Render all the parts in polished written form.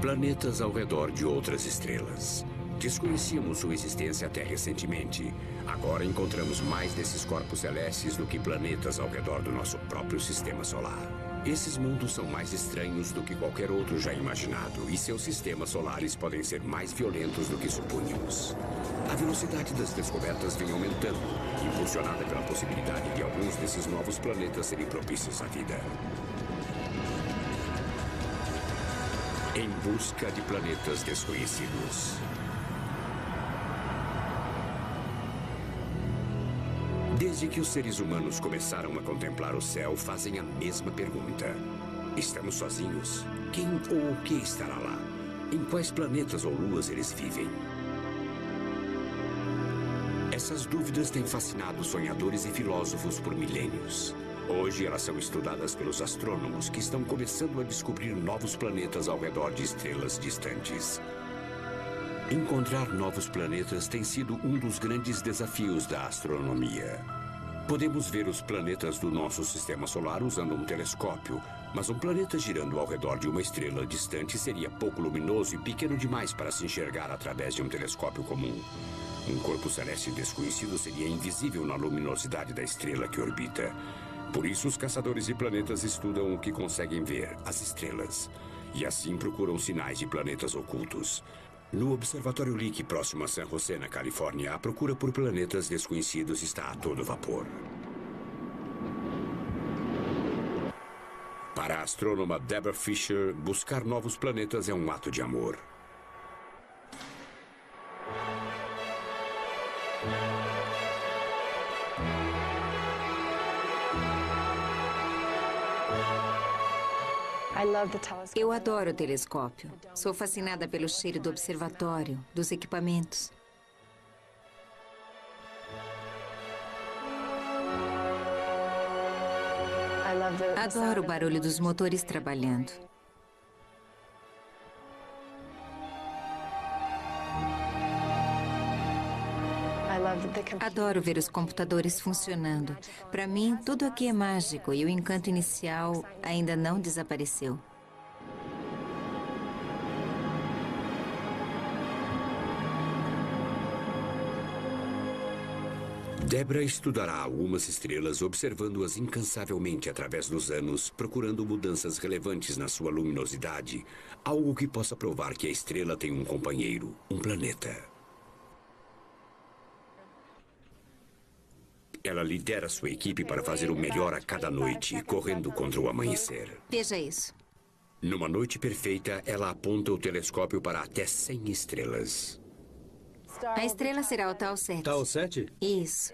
Planetas ao redor de outras estrelas. Desconhecíamos sua existência até recentemente. Agora encontramos mais desses corpos celestes do que planetas ao redor do nosso próprio sistema solar. Esses mundos são mais estranhos do que qualquer outro já imaginado, e seus sistemas solares podem ser mais violentos do que supunhamos. A velocidade das descobertas vem aumentando, impulsionada pela possibilidade de alguns desses novos planetas serem propícios à vida. Em busca de planetas desconhecidos. Desde que os seres humanos começaram a contemplar o céu, fazem a mesma pergunta. Estamos sozinhos? Quem ou o que estará lá? Em quais planetas ou luas eles vivem? Essas dúvidas têm fascinado sonhadores e filósofos por milênios. Hoje elas são estudadas pelos astrônomos que estão começando a descobrir novos planetas ao redor de estrelas distantes. Encontrar novos planetas tem sido um dos grandes desafios da astronomia. Podemos ver os planetas do nosso sistema solar usando um telescópio, mas um planeta girando ao redor de uma estrela distante seria pouco luminoso e pequeno demais para se enxergar através de um telescópio comum. Um corpo celeste desconhecido seria invisível na luminosidade da estrela que orbita. Por isso, os caçadores de planetas estudam o que conseguem ver, as estrelas. E assim procuram sinais de planetas ocultos. No Observatório Lick, próximo a San José, na Califórnia, a procura por planetas desconhecidos está a todo vapor. Para a astrônoma Deborah Fisher, buscar novos planetas é um ato de amor. Eu adoro o telescópio. Sou fascinada pelo cheiro do observatório, dos equipamentos. Adoro o barulho dos motores trabalhando. Adoro ver os computadores funcionando. Para mim, tudo aqui é mágico e o encanto inicial ainda não desapareceu. Deborah estudará algumas estrelas, observando-as incansavelmente através dos anos, procurando mudanças relevantes na sua luminosidade, algo que possa provar que a estrela tem um companheiro, um planeta. Ela lidera sua equipe para fazer o melhor a cada noite, correndo contra o amanhecer. Veja isso. Numa noite perfeita, ela aponta o telescópio para até 100 estrelas. A estrela será o Tau 7. Tau 7? Isso.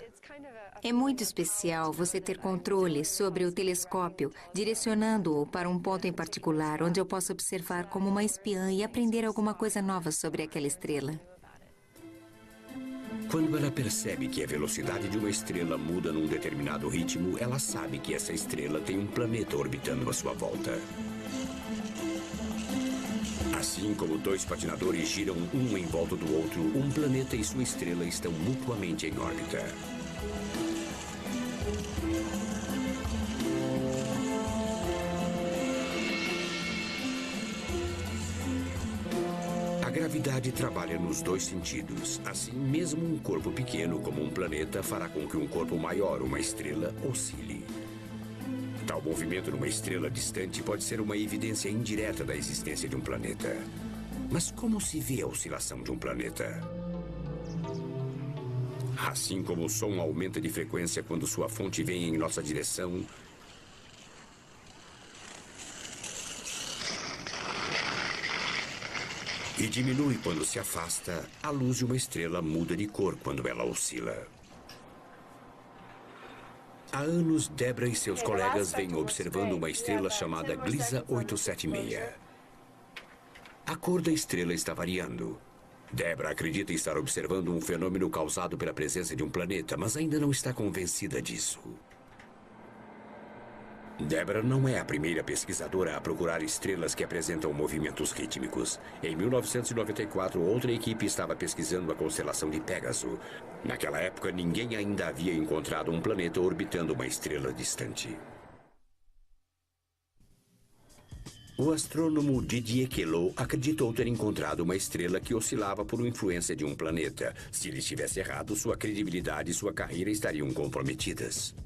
É muito especial você ter controle sobre o telescópio, direcionando-o para um ponto em particular, onde eu posso observar como uma espiã e aprender alguma coisa nova sobre aquela estrela. Quando ela percebe que a velocidade de uma estrela muda num determinado ritmo, ela sabe que essa estrela tem um planeta orbitando à sua volta. Assim como dois patinadores giram um em volta do outro, um planeta e sua estrela estão mutuamente em órbita. A gravidade trabalha nos dois sentidos. Assim, mesmo um corpo pequeno como um planeta fará com que um corpo maior, uma estrela, oscile. Tal movimento numa estrela distante pode ser uma evidência indireta da existência de um planeta. Mas como se vê a oscilação de um planeta? Assim como o som aumenta de frequência quando sua fonte vem em nossa direção, e diminui quando se afasta, a luz de uma estrela muda de cor quando ela oscila. Há anos, Deborah e seus colegas vêm observando uma estrela chamada Gliese 876. A cor da estrela está variando. Deborah acredita estar observando um fenômeno causado pela presença de um planeta, mas ainda não está convencida disso. Deborah não é a primeira pesquisadora a procurar estrelas que apresentam movimentos rítmicos. Em 1994, outra equipe estava pesquisando a constelação de Pégaso. Naquela época, ninguém ainda havia encontrado um planeta orbitando uma estrela distante. O astrônomo Didier Queloz acreditou ter encontrado uma estrela que oscilava por influência de um planeta. Se ele estivesse errado, sua credibilidade e sua carreira estariam comprometidas.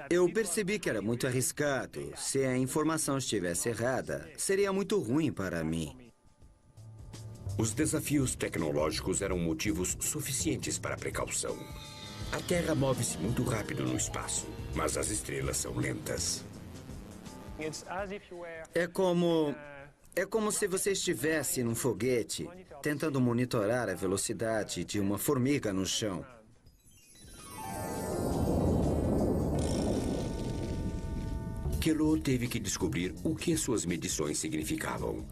Eu percebi que era muito arriscado. Se a informação estivesse errada, seria muito ruim para mim. Os desafios tecnológicos eram motivos suficientes para a precaução. A Terra move-se muito rápido no espaço, mas as estrelas são lentas. É como se você estivesse num foguete tentando monitorar a velocidade de uma formiga no chão. Queloz teve que descobrir o que suas medições significavam.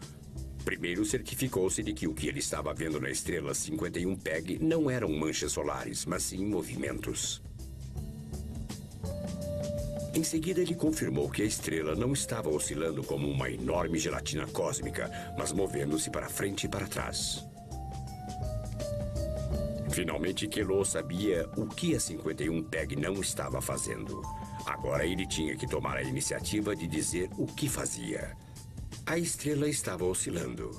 Primeiro, certificou-se de que o que ele estava vendo na estrela 51 Peg não eram manchas solares, mas sim movimentos. Em seguida, ele confirmou que a estrela não estava oscilando como uma enorme gelatina cósmica, mas movendo-se para frente e para trás. Finalmente, Queloz sabia o que a 51 Peg não estava fazendo. Agora ele tinha que tomar a iniciativa de dizer o que fazia. A estrela estava oscilando.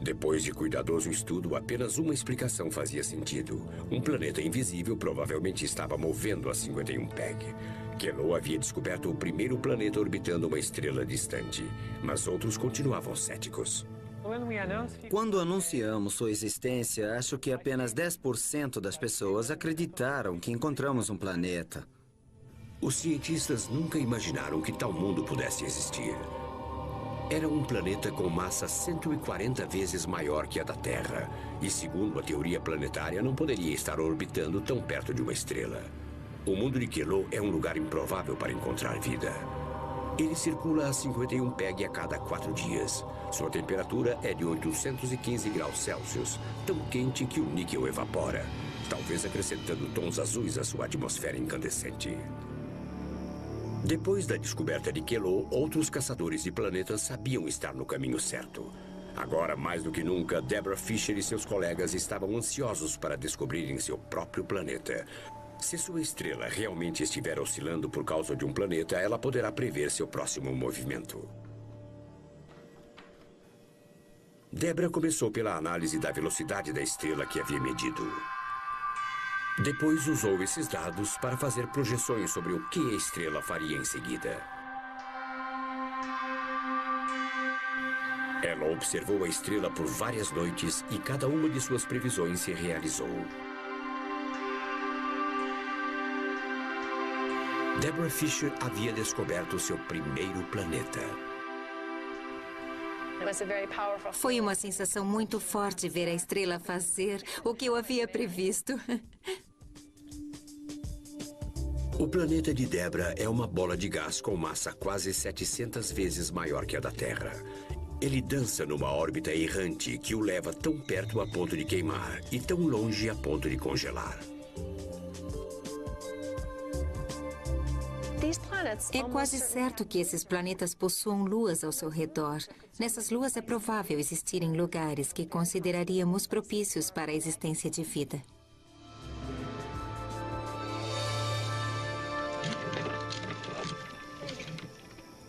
Depois de cuidadoso estudo, apenas uma explicação fazia sentido. Um planeta invisível provavelmente estava movendo a 51 Peg. Queloz havia descoberto o primeiro planeta orbitando uma estrela distante, mas outros continuavam céticos. Quando anunciamos sua existência, acho que apenas 10% das pessoas acreditaram que encontramos um planeta. Os cientistas nunca imaginaram que tal mundo pudesse existir. Era um planeta com massa 140 vezes maior que a da Terra, e segundo a teoria planetária, não poderia estar orbitando tão perto de uma estrela. O mundo de Queloz é um lugar improvável para encontrar vida. Ele circula a 51 Peg a cada 4 dias. Sua temperatura é de 815 graus Celsius, tão quente que o níquel evapora, talvez acrescentando tons azuis à sua atmosfera incandescente. Depois da descoberta de Queloz, outros caçadores de planetas sabiam estar no caminho certo. Agora, mais do que nunca, Deborah Fisher e seus colegas estavam ansiosos para descobrirem seu próprio planeta. Se sua estrela realmente estiver oscilando por causa de um planeta, ela poderá prever seu próximo movimento. Deborah começou pela análise da velocidade da estrela que havia medido. Depois usou esses dados para fazer projeções sobre o que a estrela faria em seguida. Ela observou a estrela por várias noites e cada uma de suas previsões se realizou. Deborah Fisher havia descoberto seu primeiro planeta. Foi uma sensação muito forte ver a estrela fazer o que eu havia previsto. O planeta de Deborah é uma bola de gás com massa quase 700 vezes maior que a da Terra. Ele dança numa órbita errante que o leva tão perto a ponto de queimar e tão longe a ponto de congelar. É quase certo que esses planetas possuam luas ao seu redor. Nessas luas é provável existirem lugares que consideraríamos propícios para a existência de vida.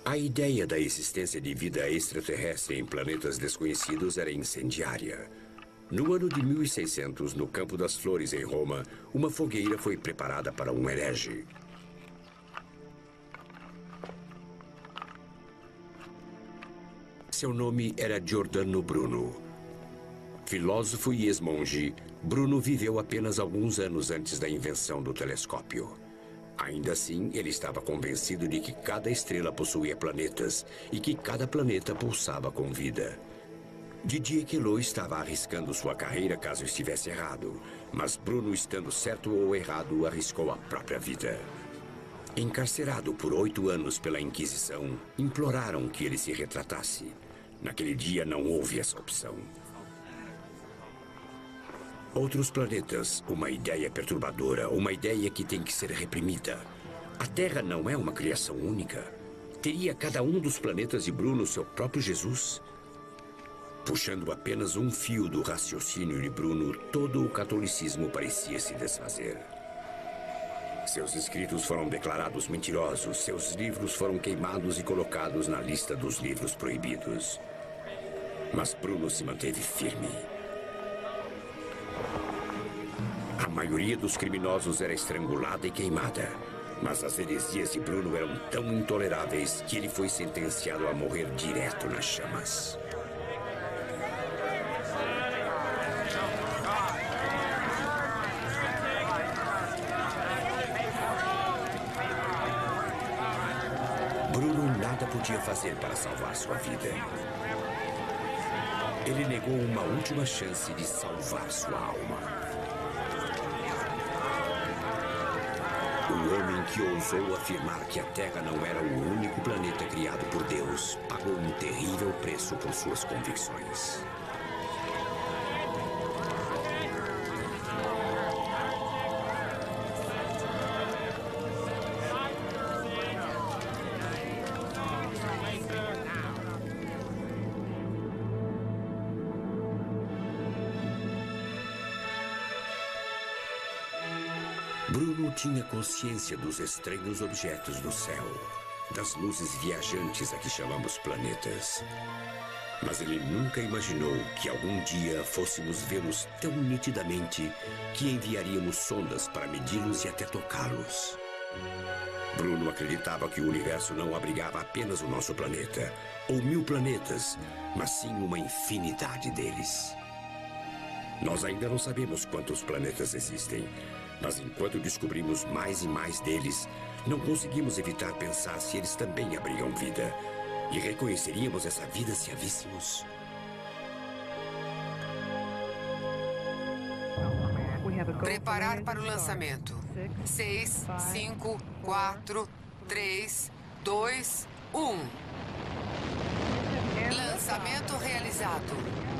A ideia da existência de vida extraterrestre em planetas desconhecidos era incendiária. No ano de 1600, no Campo das Flores, em Roma, uma fogueira foi preparada para um herege. Seu nome era Giordano Bruno. Filósofo e ex-monge, Bruno viveu apenas alguns anos antes da invenção do telescópio. Ainda assim, ele estava convencido de que cada estrela possuía planetas e que cada planeta pulsava com vida. Didier Queloz estava arriscando sua carreira caso estivesse errado, mas Bruno, estando certo ou errado, arriscou a própria vida. Encarcerado por 8 anos pela Inquisição, imploraram que ele se retratasse. Naquele dia não houve essa opção. Outros planetas, uma ideia perturbadora, uma ideia que tem que ser reprimida. A Terra não é uma criação única. Teria cada um dos planetas de Bruno seu próprio Jesus? Puxando apenas um fio do raciocínio de Bruno, todo o catolicismo parecia se desfazer. Seus escritos foram declarados mentirosos, seus livros foram queimados e colocados na lista dos livros proibidos. Mas Bruno se manteve firme. A maioria dos criminosos era estrangulada e queimada. Mas as heresias de Bruno eram tão intoleráveis que ele foi sentenciado a morrer direto nas chamas. Bruno nada podia fazer para salvar sua vida. Ele negou uma última chance de salvar sua alma. O homem que ousou afirmar que a Terra não era o único planeta criado por Deus pagou um terrível preço por suas convicções. Bruno tinha consciência dos estranhos objetos do céu, das luzes viajantes a que chamamos planetas. Mas ele nunca imaginou que algum dia fôssemos vê-los tão nitidamente que enviaríamos sondas para medi-los e até tocá-los. Bruno acreditava que o universo não abrigava apenas o nosso planeta, ou 1000 planetas, mas sim uma infinidade deles. Nós ainda não sabemos quantos planetas existem. Mas enquanto descobrimos mais e mais deles, não conseguimos evitar pensar se eles também abrigam vida. E reconheceríamos essa vida se a víssemos. Preparar para o lançamento. 6, 5, 4, 3, 2, 1. Lançamento realizado.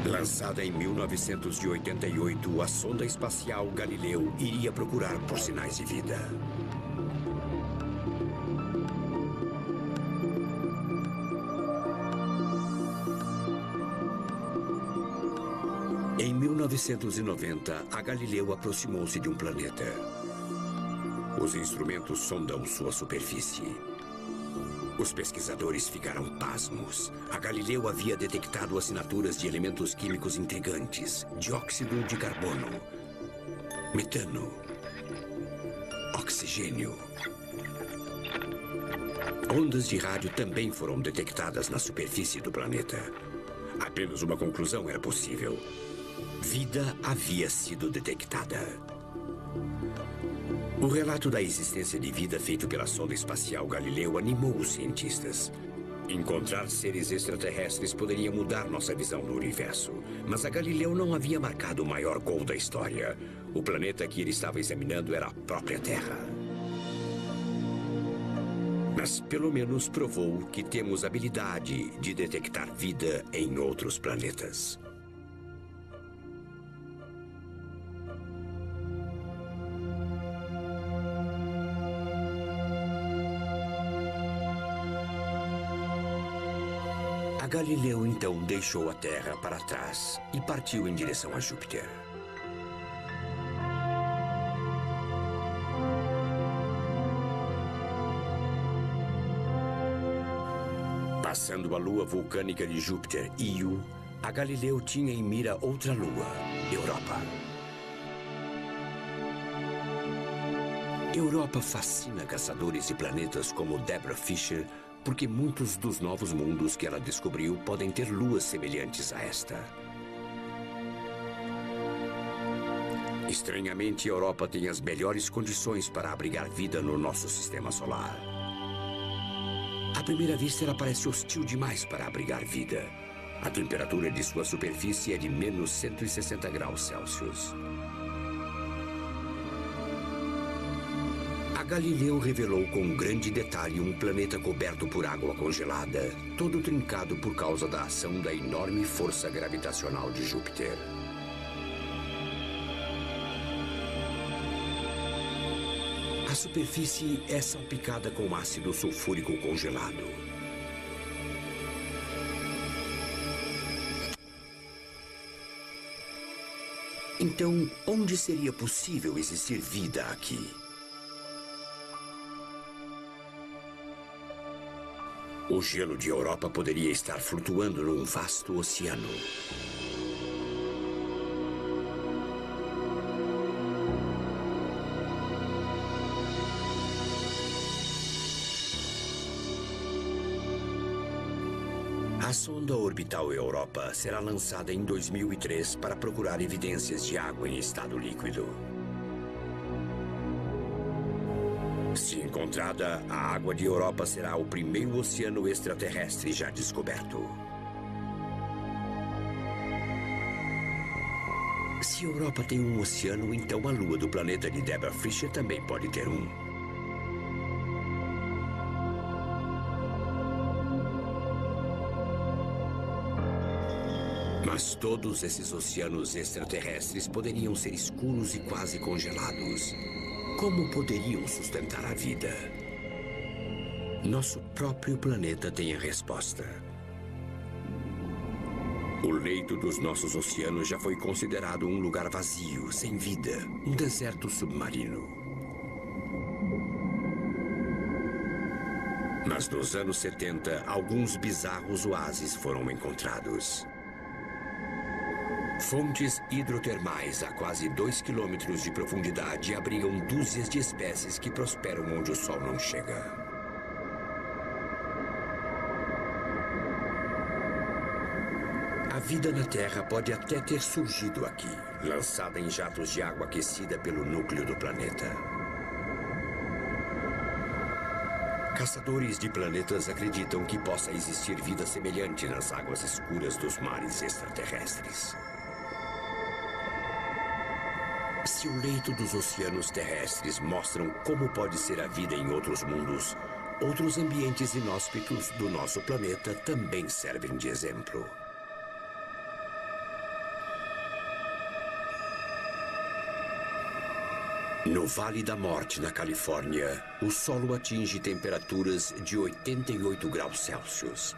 Lançada em 1988, a sonda espacial Galileu iria procurar por sinais de vida. Em 1990, a Galileu aproximou-se de um planeta. Os instrumentos sondam sua superfície. Os pesquisadores ficaram pasmos. A Galileu havia detectado assinaturas de elementos químicos intrigantes: dióxido de carbono, metano, oxigênio. Ondas de rádio também foram detectadas na superfície do planeta. Apenas uma conclusão era possível: vida havia sido detectada. O relato da existência de vida feito pela sonda espacial Galileu animou os cientistas. Encontrar seres extraterrestres poderia mudar nossa visão do universo. Mas a Galileu não havia marcado o maior gol da história. O planeta que ele estava examinando era a própria Terra. Mas pelo menos provou que temos habilidade de detectar vida em outros planetas. A Galileu então deixou a Terra para trás e partiu em direção a Júpiter. Passando a lua vulcânica de Júpiter, Io, a Galileu tinha em mira outra lua, Europa. Europa fascina caçadores de planetas como Deborah Fisher, porque muitos dos novos mundos que ela descobriu podem ter luas semelhantes a esta. Estranhamente, a Europa tem as melhores condições para abrigar vida no nosso sistema solar. À primeira vista, ela parece hostil demais para abrigar vida. A temperatura de sua superfície é de menos 160 graus Celsius. A Galileu revelou com grande detalhe um planeta coberto por água congelada, todo trincado por causa da ação da enorme força gravitacional de Júpiter. A superfície é salpicada com ácido sulfúrico congelado. Então, onde seria possível existir vida aqui? O gelo de Europa poderia estar flutuando num vasto oceano. A sonda orbital Europa será lançada em 2003 para procurar evidências de água em estado líquido. Se encontrada, a água de Europa será o primeiro oceano extraterrestre já descoberto. Se Europa tem um oceano, então a lua do planeta de Deborah Fisher também pode ter um. Mas todos esses oceanos extraterrestres poderiam ser escuros e quase congelados. Como poderiam sustentar a vida? Nosso próprio planeta tem a resposta. O leito dos nossos oceanos já foi considerado um lugar vazio, sem vida, um deserto submarino. Mas nos anos 70, alguns bizarros oásis foram encontrados. Fontes hidrotermais a quase 2 quilômetros de profundidade abrigam dúzias de espécies que prosperam onde o sol não chega. A vida na Terra pode até ter surgido aqui, lançada em jatos de água aquecida pelo núcleo do planeta. Caçadores de planetas acreditam que possa existir vida semelhante nas águas escuras dos mares extraterrestres. Se o leito dos oceanos terrestres mostram como pode ser a vida em outros mundos, outros ambientes inóspitos do nosso planeta também servem de exemplo. No Vale da Morte, na Califórnia, o solo atinge temperaturas de 88 graus Celsius.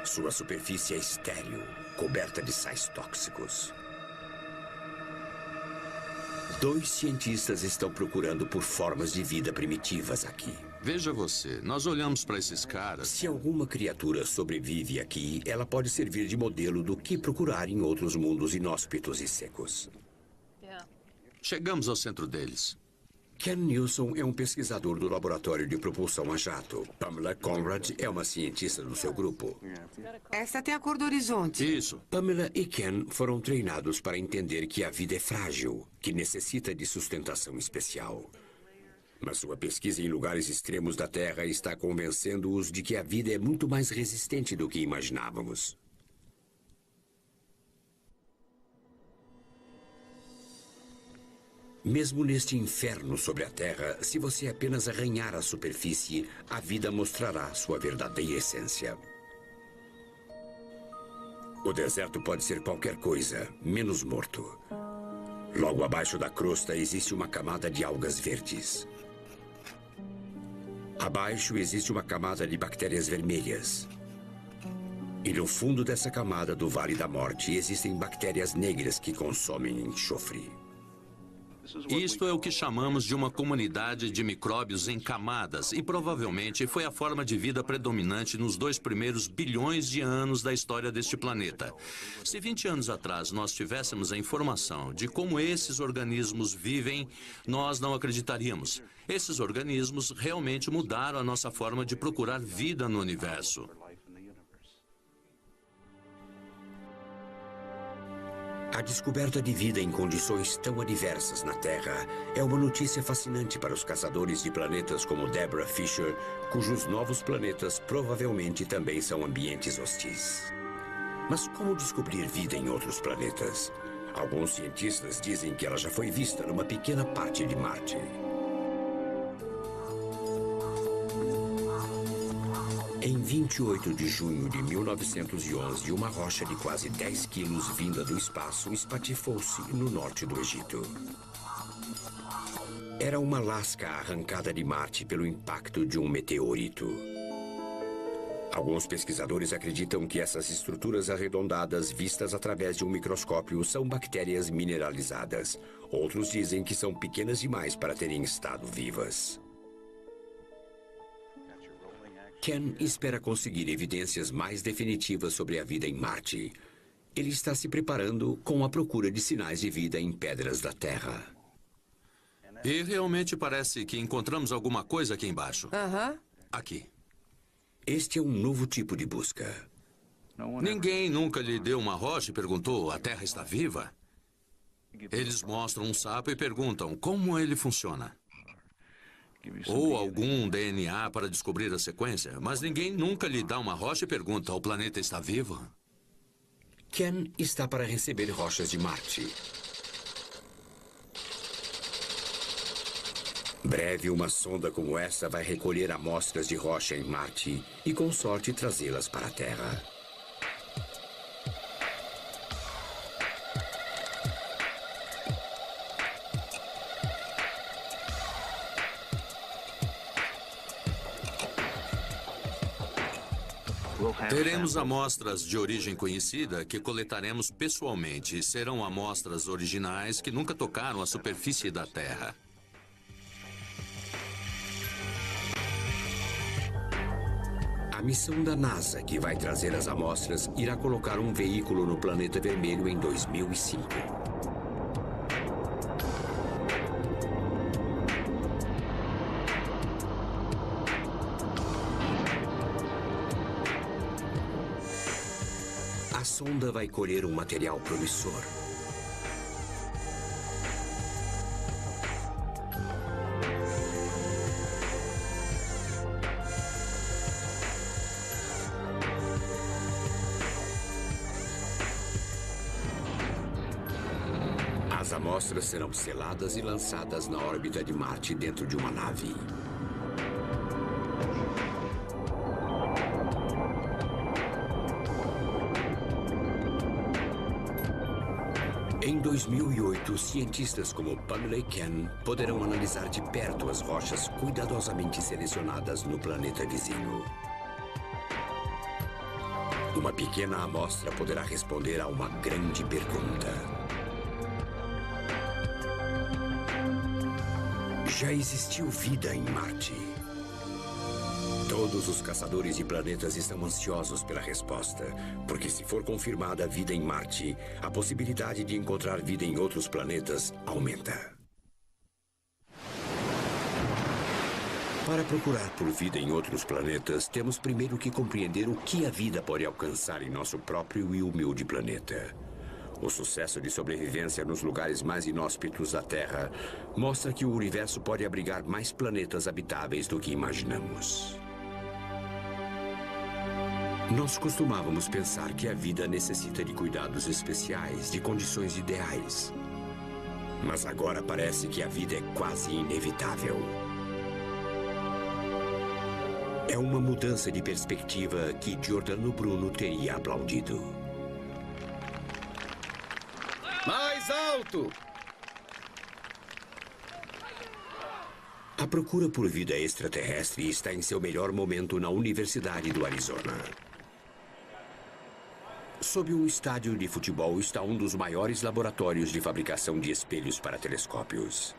Sua superfície é estéril, coberta de sais tóxicos. 2 cientistas estão procurando por formas de vida primitivas aqui. Veja você, nós olhamos para esses caras... Se alguma criatura sobrevive aqui, ela pode servir de modelo do que procurar em outros mundos inóspitos e secos. Chegamos ao centro deles. Ken Nilsson é um pesquisador do laboratório de propulsão a jato. Pamela Conrad é uma cientista do seu grupo. Essa tem a cor do horizonte. Isso. Pamela e Ken foram treinados para entender que a vida é frágil, que necessita de sustentação especial. Mas sua pesquisa em lugares extremos da Terra está convencendo-os de que a vida é muito mais resistente do que imaginávamos. Mesmo neste inferno sobre a Terra, se você apenas arranhar a superfície, a vida mostrará sua verdadeira essência. O deserto pode ser qualquer coisa, menos morto. Logo abaixo da crosta existe uma camada de algas verdes. Abaixo existe uma camada de bactérias vermelhas. E no fundo dessa camada do Vale da Morte existem bactérias negras que consomem enxofre. Isto é o que chamamos de uma comunidade de micróbios em camadas e provavelmente foi a forma de vida predominante nos 2 primeiros bilhões de anos da história deste planeta. Se 20 anos atrás nós tivéssemos a informação de como esses organismos vivem, nós não acreditaríamos. Esses organismos realmente mudaram a nossa forma de procurar vida no universo. A descoberta de vida em condições tão adversas na Terra é uma notícia fascinante para os caçadores de planetas como Deborah Fisher, cujos novos planetas provavelmente também são ambientes hostis. Mas como descobrir vida em outros planetas? Alguns cientistas dizem que ela já foi vista numa pequena parte de Marte. Em 28 de junho de 1911, uma rocha de quase 10 quilos vinda do espaço espatifou-se no norte do Egito. Era uma lasca arrancada de Marte pelo impacto de um meteorito. Alguns pesquisadores acreditam que essas estruturas arredondadas vistas através de um microscópio são bactérias mineralizadas. Outros dizem que são pequenas demais para terem estado vivas. Ken espera conseguir evidências mais definitivas sobre a vida em Marte. Ele está se preparando com a procura de sinais de vida em pedras da Terra. E realmente parece que encontramos alguma coisa aqui embaixo. Aqui. Este é um novo tipo de busca. Ninguém nunca lhe deu uma rocha e perguntou: a Terra está viva? Eles mostram um sapo e perguntam como ele funciona. Ou algum DNA para descobrir a sequência, mas ninguém nunca lhe dá uma rocha e pergunta: o planeta está vivo? Ken está para receber rochas de Marte. Breve, uma sonda como essa vai recolher amostras de rocha em Marte e, com sorte, trazê-las para a Terra. Teremos amostras de origem conhecida que coletaremos pessoalmente e serão amostras originais que nunca tocaram a superfície da Terra. A missão da NASA, que vai trazer as amostras, irá colocar um veículo no planeta vermelho em 2005. A sonda vai colher um material promissor. As amostras serão seladas e lançadas na órbita de Marte dentro de uma nave. Em 2008, cientistas como Pamela e Ken poderão analisar de perto as rochas cuidadosamente selecionadas no planeta vizinho. Uma pequena amostra poderá responder a uma grande pergunta. Já existiu vida em Marte? Todos os caçadores de planetas estão ansiosos pela resposta, porque se for confirmada a vida em Marte, a possibilidade de encontrar vida em outros planetas aumenta. Para procurar por vida em outros planetas, temos primeiro que compreender o que a vida pode alcançar em nosso próprio e humilde planeta. O sucesso de sobrevivência nos lugares mais inóspitos da Terra mostra que o universo pode abrigar mais planetas habitáveis do que imaginamos. Nós costumávamos pensar que a vida necessita de cuidados especiais, de condições ideais. Mas agora parece que a vida é quase inevitável. É uma mudança de perspectiva que Giordano Bruno teria aplaudido. Mais alto! A procura por vida extraterrestre está em seu melhor momento na Universidade do Arizona. Sob um estádio de futebol está um dos maiores laboratórios de fabricação de espelhos para telescópios.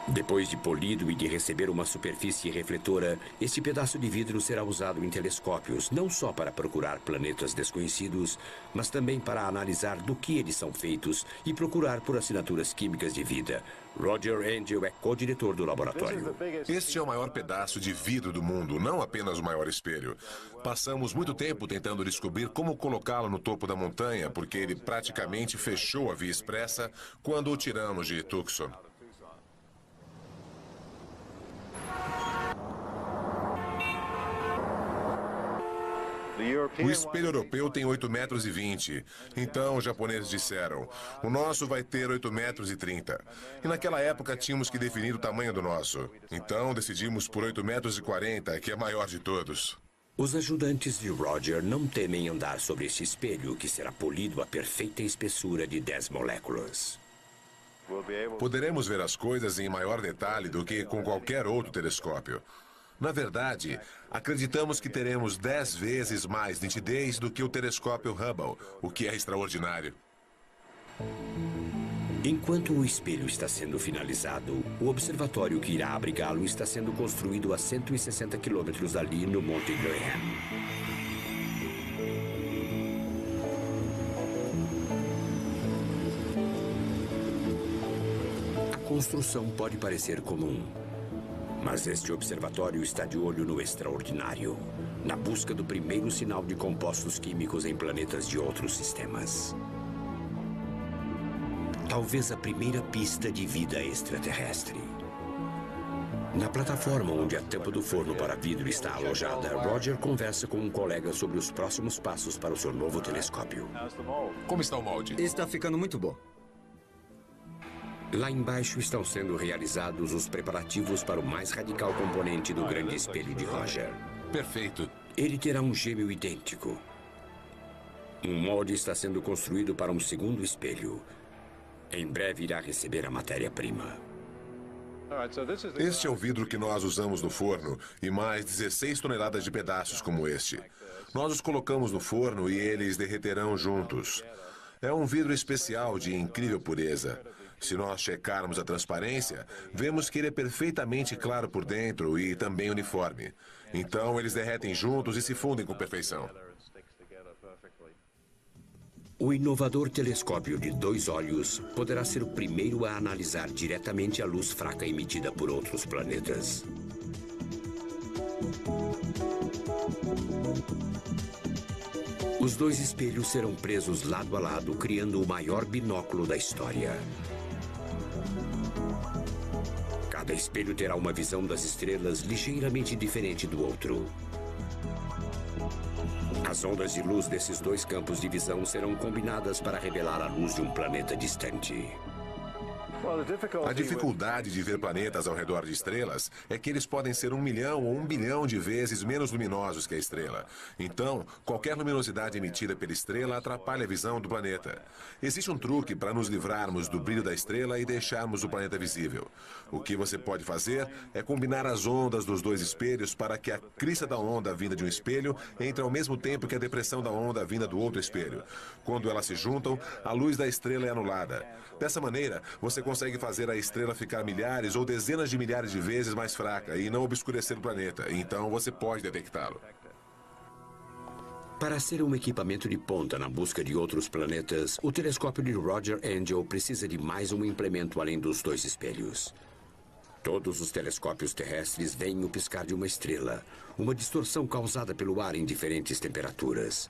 Depois de polido e de receber uma superfície refletora, este pedaço de vidro será usado em telescópios, não só para procurar planetas desconhecidos, mas também para analisar do que eles são feitos e procurar por assinaturas químicas de vida. Roger Angel é co-diretor do laboratório. Este é o maior pedaço de vidro do mundo, não apenas o maior espelho. Passamos muito tempo tentando descobrir como colocá-lo no topo da montanha, porque ele praticamente fechou a via expressa quando o tiramos de Tucson. O espelho europeu tem 8,20 metros. Então, os japoneses disseram, o nosso vai ter 8,30 metros. E naquela época, tínhamos que definir o tamanho do nosso. Então, decidimos por 8,40 metros, que é maior de todos. Os ajudantes de Roger não temem andar sobre este espelho, que será polido a perfeita espessura de 10 moléculas. Poderemos ver as coisas em maior detalhe do que com qualquer outro telescópio. Na verdade, acreditamos que teremos 10 vezes mais nitidez do que o telescópio Hubble, o que é extraordinário. Enquanto o espelho está sendo finalizado, o observatório que irá abrigá-lo está sendo construído a 160 quilômetros dali no Monte Graham. A construção pode parecer comum, mas este observatório está de olho no extraordinário, na busca do primeiro sinal de compostos químicos em planetas de outros sistemas. Talvez a primeira pista de vida extraterrestre. Na plataforma onde a tampa do forno para vidro está alojada, Roger conversa com um colega sobre os próximos passos para o seu novo telescópio. Como está o molde? Está ficando muito bom. Lá embaixo estão sendo realizados os preparativos para o mais radical componente do grande espelho de Roger. Perfeito. Ele terá um gêmeo idêntico. Um molde está sendo construído para um segundo espelho. Em breve irá receber a matéria-prima. Este é o vidro que nós usamos no forno e mais 16 toneladas de pedaços como este. Nós os colocamos no forno e eles derreterão juntos. É um vidro especial de incrível pureza. Se nós checarmos a transparência, vemos que ele é perfeitamente claro por dentro e também uniforme. Então eles derretem juntos e se fundem com perfeição. O inovador telescópio de 2 olhos poderá ser o primeiro a analisar diretamente a luz fraca emitida por outros planetas. Os 2 espelhos serão presos lado a lado, criando o maior binóculo da história. Cada espelho terá uma visão das estrelas ligeiramente diferente do outro. As ondas de luz desses 2 campos de visão serão combinadas para revelar a luz de um planeta distante. A dificuldade de ver planetas ao redor de estrelas é que eles podem ser 1 milhão ou 1 bilhão de vezes menos luminosos que a estrela. Então, qualquer luminosidade emitida pela estrela atrapalha a visão do planeta. Existe um truque para nos livrarmos do brilho da estrela e deixarmos o planeta visível. O que você pode fazer é combinar as ondas dos 2 espelhos para que a crista da onda vinda de um espelho entre ao mesmo tempo que a depressão da onda vinda do outro espelho. Quando elas se juntam, a luz da estrela é anulada. Dessa maneira, você consegue fazer a estrela ficar milhares ou dezenas de milhares de vezes mais fraca e não obscurecer o planeta. Então você pode detectá-lo. Para ser um equipamento de ponta na busca de outros planetas, o telescópio de Roger Angel precisa de mais um implemento além dos 2 espelhos. Todos os telescópios terrestres veem o piscar de uma estrela, uma distorção causada pelo ar em diferentes temperaturas.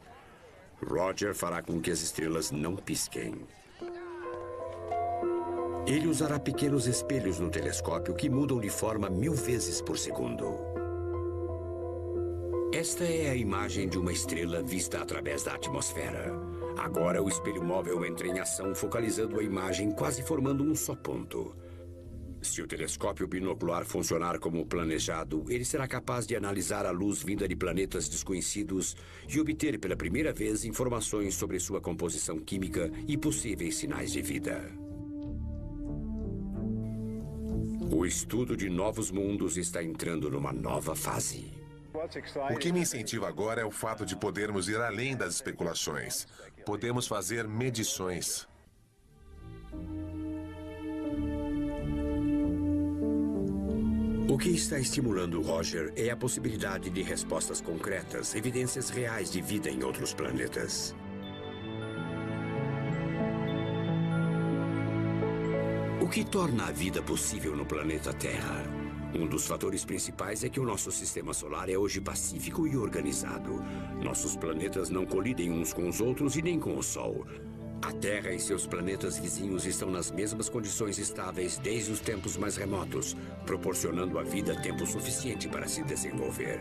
Roger fará com que as estrelas não pisquem. Ele usará pequenos espelhos no telescópio que mudam de forma 1000 vezes por segundo. Esta é a imagem de uma estrela vista através da atmosfera. Agora o espelho móvel entra em ação, focalizando a imagem, quase formando um só ponto. Se o telescópio binocular funcionar como planejado, ele será capaz de analisar a luz vinda de planetas desconhecidos e obter pela primeira vez informações sobre sua composição química e possíveis sinais de vida. O estudo de novos mundos está entrando numa nova fase. O que me incentiva agora é o fato de podermos ir além das especulações. Podemos fazer medições. O que está estimulando Roger é a possibilidade de respostas concretas, evidências reais de vida em outros planetas. O que torna a vida possível no planeta Terra? Um dos fatores principais é que o nosso sistema solar é hoje pacífico e organizado. Nossos planetas não colidem uns com os outros e nem com o Sol. A Terra e seus planetas vizinhos estão nas mesmas condições estáveis desde os tempos mais remotos, proporcionando à vida tempo suficiente para se desenvolver.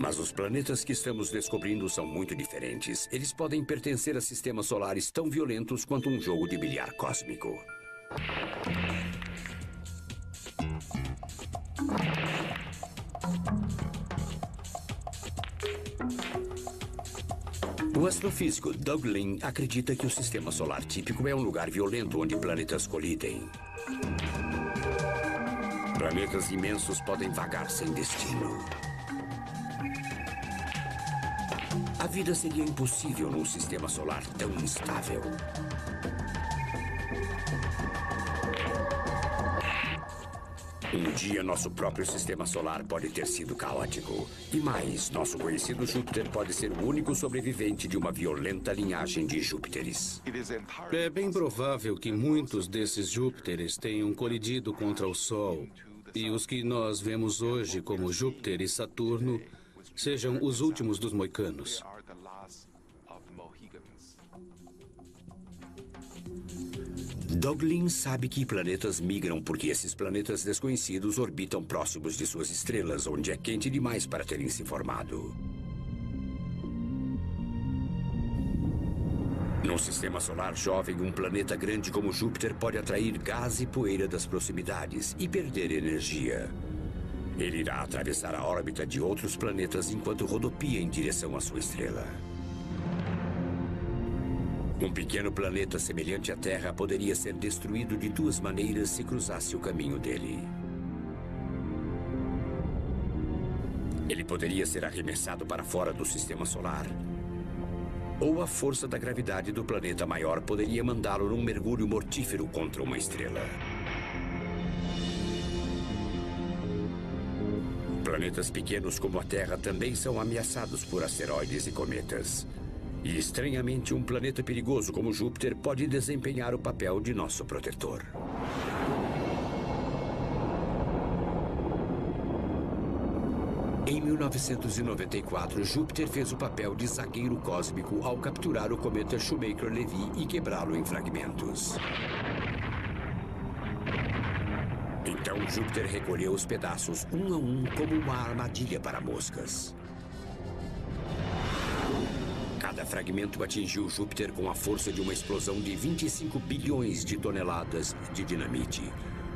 Mas os planetas que estamos descobrindo são muito diferentes. Eles podem pertencer a sistemas solares tão violentos quanto um jogo de bilhar cósmico. O astrofísico Doug Lin acredita que o sistema solar típico é um lugar violento onde planetas colidem. Planetas imensos podem vagar sem destino. A vida seria impossível num sistema solar tão instável. Um dia, nosso próprio sistema solar pode ter sido caótico. E mais, nosso conhecido Júpiter pode ser o único sobrevivente de uma violenta linhagem de Júpiteres. É bem provável que muitos desses Júpiteres tenham colidido contra o Sol. E os que nós vemos hoje como Júpiter e Saturno sejam os últimos dos moicanos. Doug Lin sabe que planetas migram porque esses planetas desconhecidos orbitam próximos de suas estrelas, onde é quente demais para terem se formado. Num sistema solar jovem, um planeta grande como Júpiter pode atrair gás e poeira das proximidades e perder energia. Ele irá atravessar a órbita de outros planetas enquanto rodopia em direção à sua estrela. Um pequeno planeta semelhante à Terra poderia ser destruído de duas maneiras se cruzasse o caminho dele. Ele poderia ser arremessado para fora do sistema solar. Ou a força da gravidade do planeta maior poderia mandá-lo num mergulho mortífero contra uma estrela. Planetas pequenos como a Terra também são ameaçados por asteroides e cometas. E, estranhamente, um planeta perigoso como Júpiter pode desempenhar o papel de nosso protetor. Em 1994, Júpiter fez o papel de zagueiro cósmico ao capturar o cometa Shoemaker-Levy e quebrá-lo em fragmentos. Então, Júpiter recolheu os pedaços um a um como uma armadilha para moscas. Cada fragmento atingiu Júpiter com a força de uma explosão de 25 bilhões de toneladas de dinamite.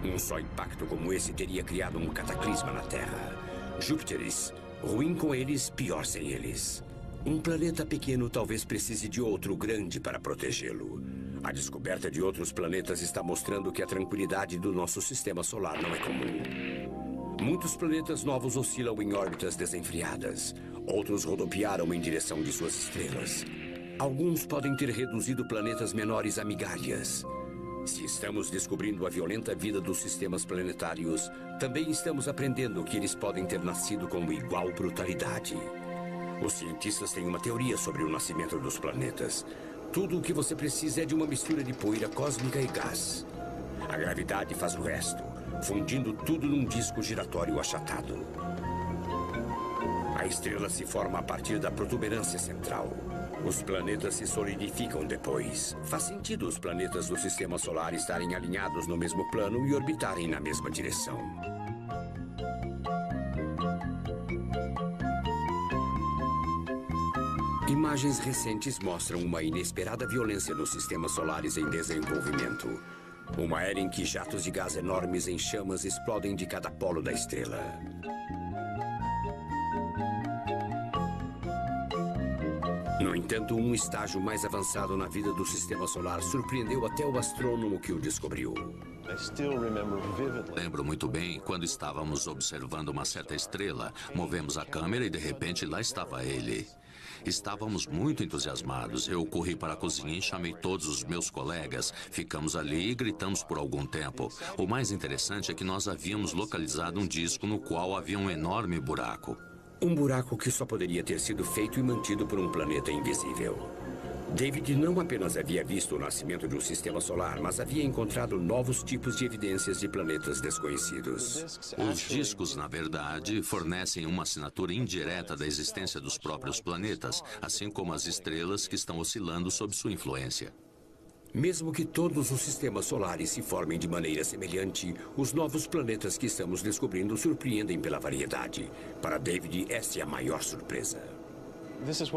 Um só impacto como esse teria criado um cataclisma na Terra. Júpiteres, ruim com eles, pior sem eles. Um planeta pequeno talvez precise de outro grande para protegê-lo. A descoberta de outros planetas está mostrando que a tranquilidade do nosso sistema solar não é comum. Muitos planetas novos oscilam em órbitas desenfreadas. Outros rodopiaram em direção de suas estrelas. Alguns podem ter reduzido planetas menores a migalhas. Se estamos descobrindo a violenta vida dos sistemas planetários, também estamos aprendendo que eles podem ter nascido com igual brutalidade. Os cientistas têm uma teoria sobre o nascimento dos planetas. Tudo o que você precisa é de uma mistura de poeira cósmica e gás. A gravidade faz o resto, fundindo tudo num disco giratório achatado. A estrela se forma a partir da protuberância central. Os planetas se solidificam depois. Faz sentido os planetas do sistema solar estarem alinhados no mesmo plano e orbitarem na mesma direção. Imagens recentes mostram uma inesperada violência nos sistemas solares em desenvolvimento. Uma era em que jatos de gás enormes em chamas explodem de cada polo da estrela. No entanto, um estágio mais avançado na vida do sistema solar surpreendeu até o astrônomo que o descobriu. Lembro muito bem quando estávamos observando uma certa estrela. Movemos a câmera e, de repente, lá estava ele. Estávamos muito entusiasmados. Eu corri para a cozinha e chamei todos os meus colegas. Ficamos ali e gritamos por algum tempo. O mais interessante é que nós havíamos localizado um disco no qual havia um enorme buraco. Um buraco que só poderia ter sido feito e mantido por um planeta invisível. David não apenas havia visto o nascimento de um sistema solar, mas havia encontrado novos tipos de evidências de planetas desconhecidos. Os discos, na verdade, fornecem uma assinatura indireta da existência dos próprios planetas, assim como as estrelas que estão oscilando sob sua influência. Mesmo que todos os sistemas solares se formem de maneira semelhante, os novos planetas que estamos descobrindo surpreendem pela variedade. Para David, essa é a maior surpresa.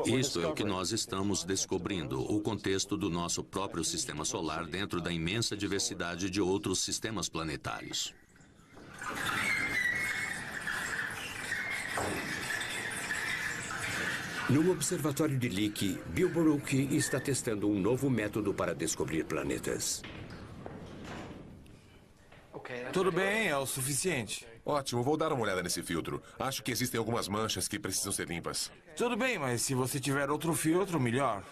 Isto é o que nós estamos descobrindo, o contexto do nosso próprio sistema solar dentro da imensa diversidade de outros sistemas planetários. No observatório de Lick, Bill Boruch está testando um novo método para descobrir planetas. Tudo bem, é o suficiente. Ótimo, vou dar uma olhada nesse filtro. Acho que existem algumas manchas que precisam ser limpas. Tudo bem, mas se você tiver outro filtro, melhor.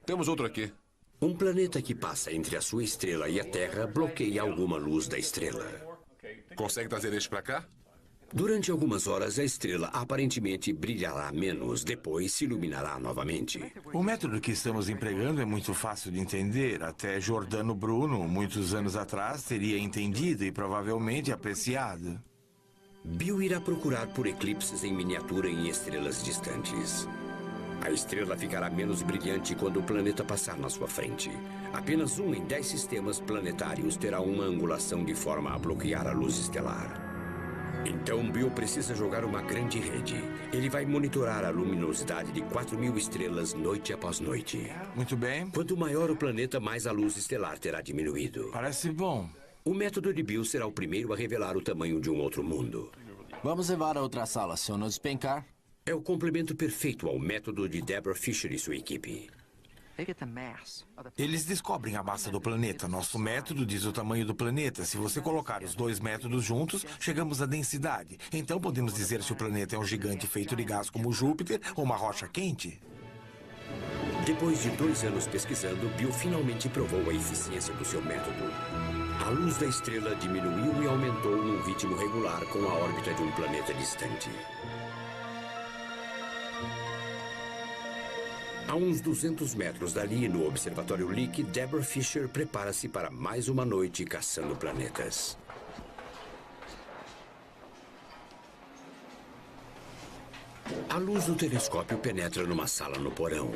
Temos outro aqui. Um planeta que passa entre a sua estrela e a Terra bloqueia alguma luz da estrela. Consegue trazer este para cá? Durante algumas horas, a estrela aparentemente brilhará menos, depois se iluminará novamente. O método que estamos empregando é muito fácil de entender. Até Giordano Bruno, muitos anos atrás, teria entendido e provavelmente apreciado. Bill irá procurar por eclipses em miniatura em estrelas distantes. A estrela ficará menos brilhante quando o planeta passar na sua frente. Apenas 1 em 10 sistemas planetários terá uma angulação de forma a bloquear a luz estelar. Então, Bill precisa jogar uma grande rede. Ele vai monitorar a luminosidade de 4.000 estrelas noite após noite. Muito bem. Quanto maior o planeta, mais a luz estelar terá diminuído. Parece bom. O método de Bill será o primeiro a revelar o tamanho de um outro mundo. Vamos levar a outra sala, se eu não despencar. É o complemento perfeito ao método de Deborah Fisher e sua equipe. Eles descobrem a massa do planeta. Nosso método diz o tamanho do planeta. Se você colocar os dois métodos juntos, chegamos à densidade. Então podemos dizer se o planeta é um gigante feito de gás como Júpiter ou uma rocha quente. Depois de 2 anos pesquisando, Bill finalmente provou a eficiência do seu método. A luz da estrela diminuiu e aumentou num ritmo regular com a órbita de um planeta distante. A uns 200 metros dali, no observatório Lick, Deborah Fisher prepara-se para mais uma noite caçando planetas. A luz do telescópio penetra numa sala no porão.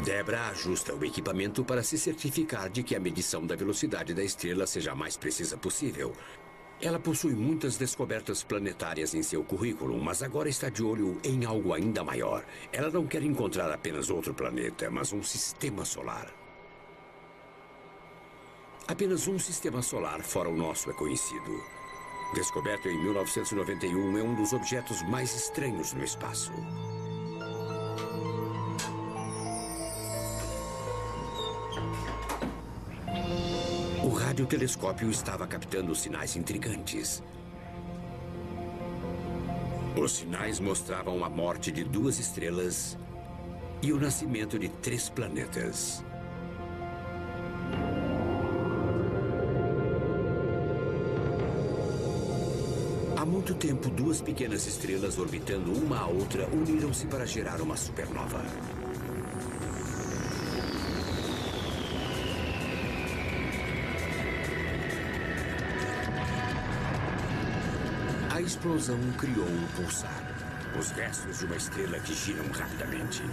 Deborah ajusta o equipamento para se certificar de que a medição da velocidade da estrela seja a mais precisa possível. Ela possui muitas descobertas planetárias em seu currículo, mas agora está de olho em algo ainda maior. Ela não quer encontrar apenas outro planeta, mas um sistema solar. Apenas um sistema solar fora o nosso é conhecido. Descoberto em 1991, é um dos objetos mais estranhos no espaço. O radiotelescópio estava captando sinais intrigantes. Os sinais mostravam a morte de 2 estrelas e o nascimento de 3 planetas. Há muito tempo, 2 pequenas estrelas orbitando uma a outra uniram-se para gerar uma supernova. A explosão criou um pulsar. Os restos de uma estrela que giram rapidamente.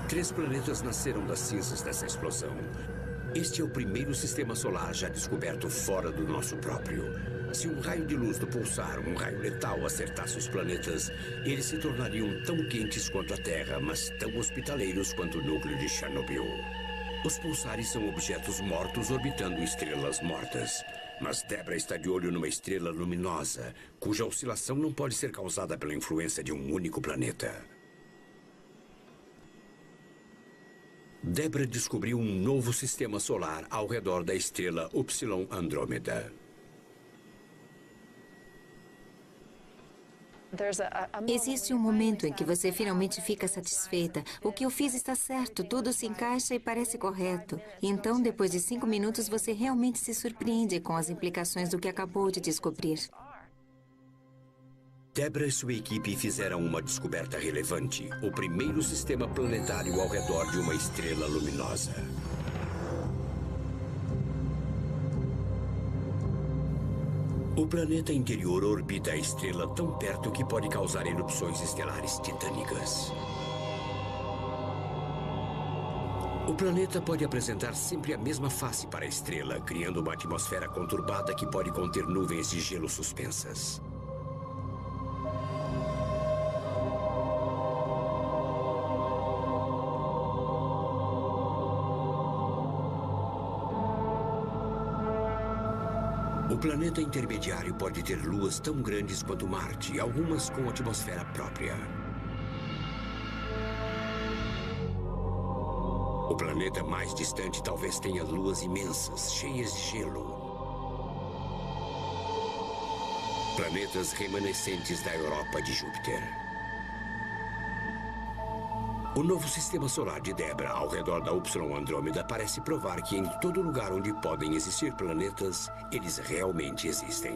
3 planetas nasceram das cinzas dessa explosão. Este é o primeiro sistema solar já descoberto fora do nosso próprio. Se um raio de luz do pulsar, um raio letal, acertasse os planetas, eles se tornariam tão quentes quanto a Terra, mas tão hospitaleiros quanto o núcleo de Chernobyl. Os pulsares são objetos mortos orbitando estrelas mortas. Mas Deborah está de olho numa estrela luminosa, cuja oscilação não pode ser causada pela influência de um único planeta. Deborah descobriu um novo sistema solar ao redor da estrela Upsilon Andrômeda. Existe um momento em que você finalmente fica satisfeita. O que eu fiz está certo, tudo se encaixa e parece correto. Então, depois de 5 minutos, você realmente se surpreende com as implicações do que acabou de descobrir. Deborah e sua equipe fizeram uma descoberta relevante: o primeiro sistema planetário ao redor de uma estrela luminosa. O planeta interior orbita a estrela tão perto que pode causar erupções estelares titânicas. O planeta pode apresentar sempre a mesma face para a estrela, criando uma atmosfera conturbada que pode conter nuvens de gelo suspensas. O planeta intermediário pode ter luas tão grandes quanto Marte, algumas com atmosfera própria. O planeta mais distante talvez tenha luas imensas, cheias de gelo. Planetas remanescentes da Europa de Júpiter. O novo sistema solar de Debra, ao redor da Y Andrômeda, parece provar que em todo lugar onde podem existir planetas, eles realmente existem.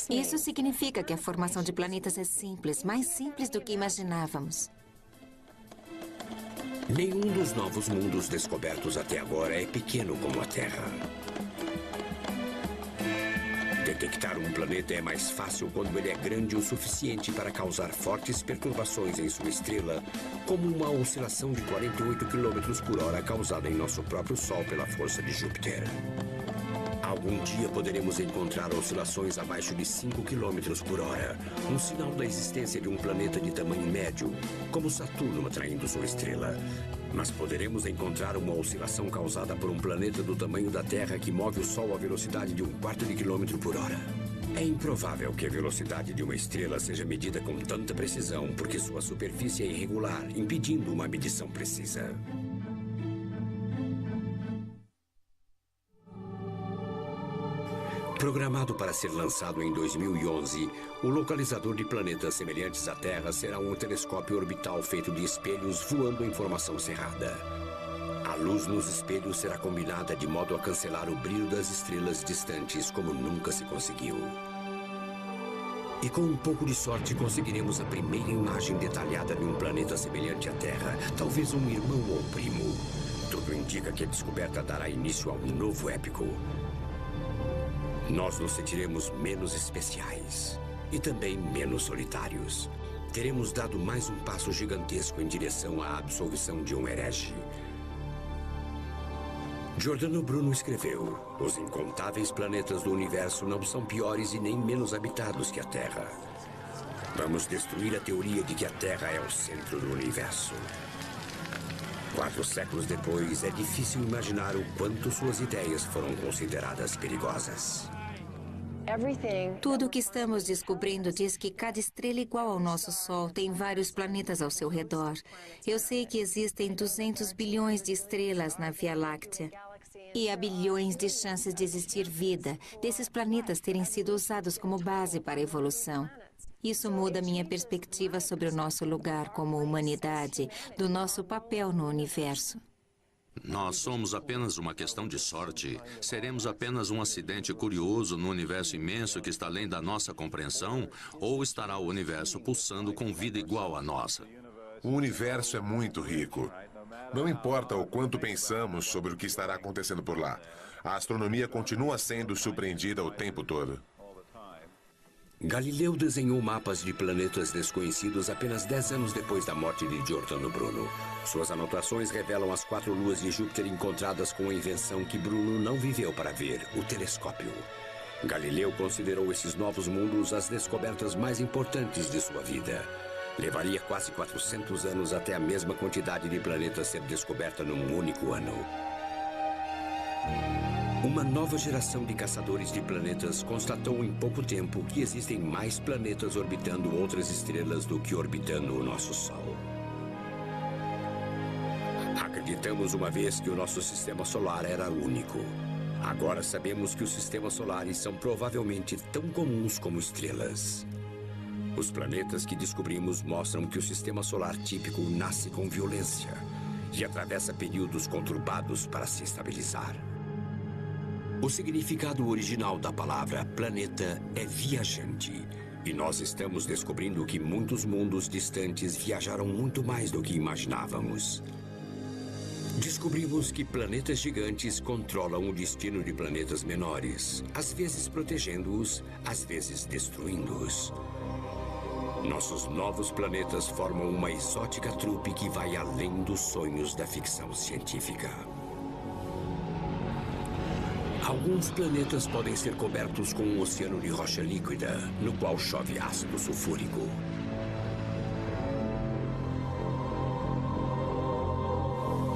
Isso significa que a formação de planetas é simples, mais simples do que imaginávamos. Nenhum dos novos mundos descobertos até agora é pequeno como a Terra. Detectar um planeta é mais fácil quando ele é grande o suficiente para causar fortes perturbações em sua estrela, como uma oscilação de 48 km por hora causada em nosso próprio Sol pela força de Júpiter. Algum dia poderemos encontrar oscilações abaixo de 5 km por hora, um sinal da existência de um planeta de tamanho médio, como Saturno atraindo sua estrela. Mas poderemos encontrar uma oscilação causada por um planeta do tamanho da Terra que move o Sol à velocidade de 1/4 de quilômetro por hora. É improvável que a velocidade de uma estrela seja medida com tanta precisão, porque sua superfície é irregular, impedindo uma medição precisa. Programado para ser lançado em 2011, o localizador de planetas semelhantes à Terra será um telescópio orbital feito de espelhos voando em formação cerrada. A luz nos espelhos será combinada de modo a cancelar o brilho das estrelas distantes como nunca se conseguiu. E com um pouco de sorte conseguiremos a primeira imagem detalhada de um planeta semelhante à Terra, talvez um irmão ou primo. Tudo indica que a descoberta dará início a um novo épico. Nós nos sentiremos menos especiais e também menos solitários. Teremos dado mais um passo gigantesco em direção à absolvição de um herege. Giordano Bruno escreveu: os incontáveis planetas do universo não são piores e nem menos habitados que a Terra. Vamos destruir a teoria de que a Terra é o centro do universo. 4 séculos depois, é difícil imaginar o quanto suas ideias foram consideradas perigosas. Tudo o que estamos descobrindo diz que cada estrela igual ao nosso Sol tem vários planetas ao seu redor. Eu sei que existem 200 bilhões de estrelas na Via Láctea. E há bilhões de chances de existir vida, desses planetas terem sido usados como base para a evolução. Isso muda minha perspectiva sobre o nosso lugar como humanidade, do nosso papel no universo. Nós somos apenas uma questão de sorte. Seremos apenas um acidente curioso no universo imenso que está além da nossa compreensão? Ou estará o universo pulsando com vida igual à nossa? O universo é muito rico. Não importa o quanto pensamos sobre o que estará acontecendo por lá. A astronomia continua sendo surpreendida o tempo todo. Galileu desenhou mapas de planetas desconhecidos apenas 10 anos depois da morte de Giordano Bruno. Suas anotações revelam as 4 luas de Júpiter encontradas com a invenção que Bruno não viveu para ver, o telescópio. Galileu considerou esses novos mundos as descobertas mais importantes de sua vida. Levaria quase 400 anos até a mesma quantidade de planetas ser descoberta num único ano. Uma nova geração de caçadores de planetas constatou em pouco tempo que existem mais planetas orbitando outras estrelas do que orbitando o nosso Sol. Acreditamos uma vez que o nosso sistema solar era único. Agora sabemos que os sistemas solares são provavelmente tão comuns como estrelas. Os planetas que descobrimos mostram que o sistema solar típico nasce com violência e atravessa períodos conturbados para se estabilizar. O significado original da palavra planeta é viajante. E nós estamos descobrindo que muitos mundos distantes viajaram muito mais do que imaginávamos. Descobrimos que planetas gigantes controlam o destino de planetas menores, às vezes protegendo-os, às vezes destruindo-os. Nossos novos planetas formam uma exótica trupe que vai além dos sonhos da ficção científica. Alguns planetas podem ser cobertos com um oceano de rocha líquida, no qual chove ácido sulfúrico.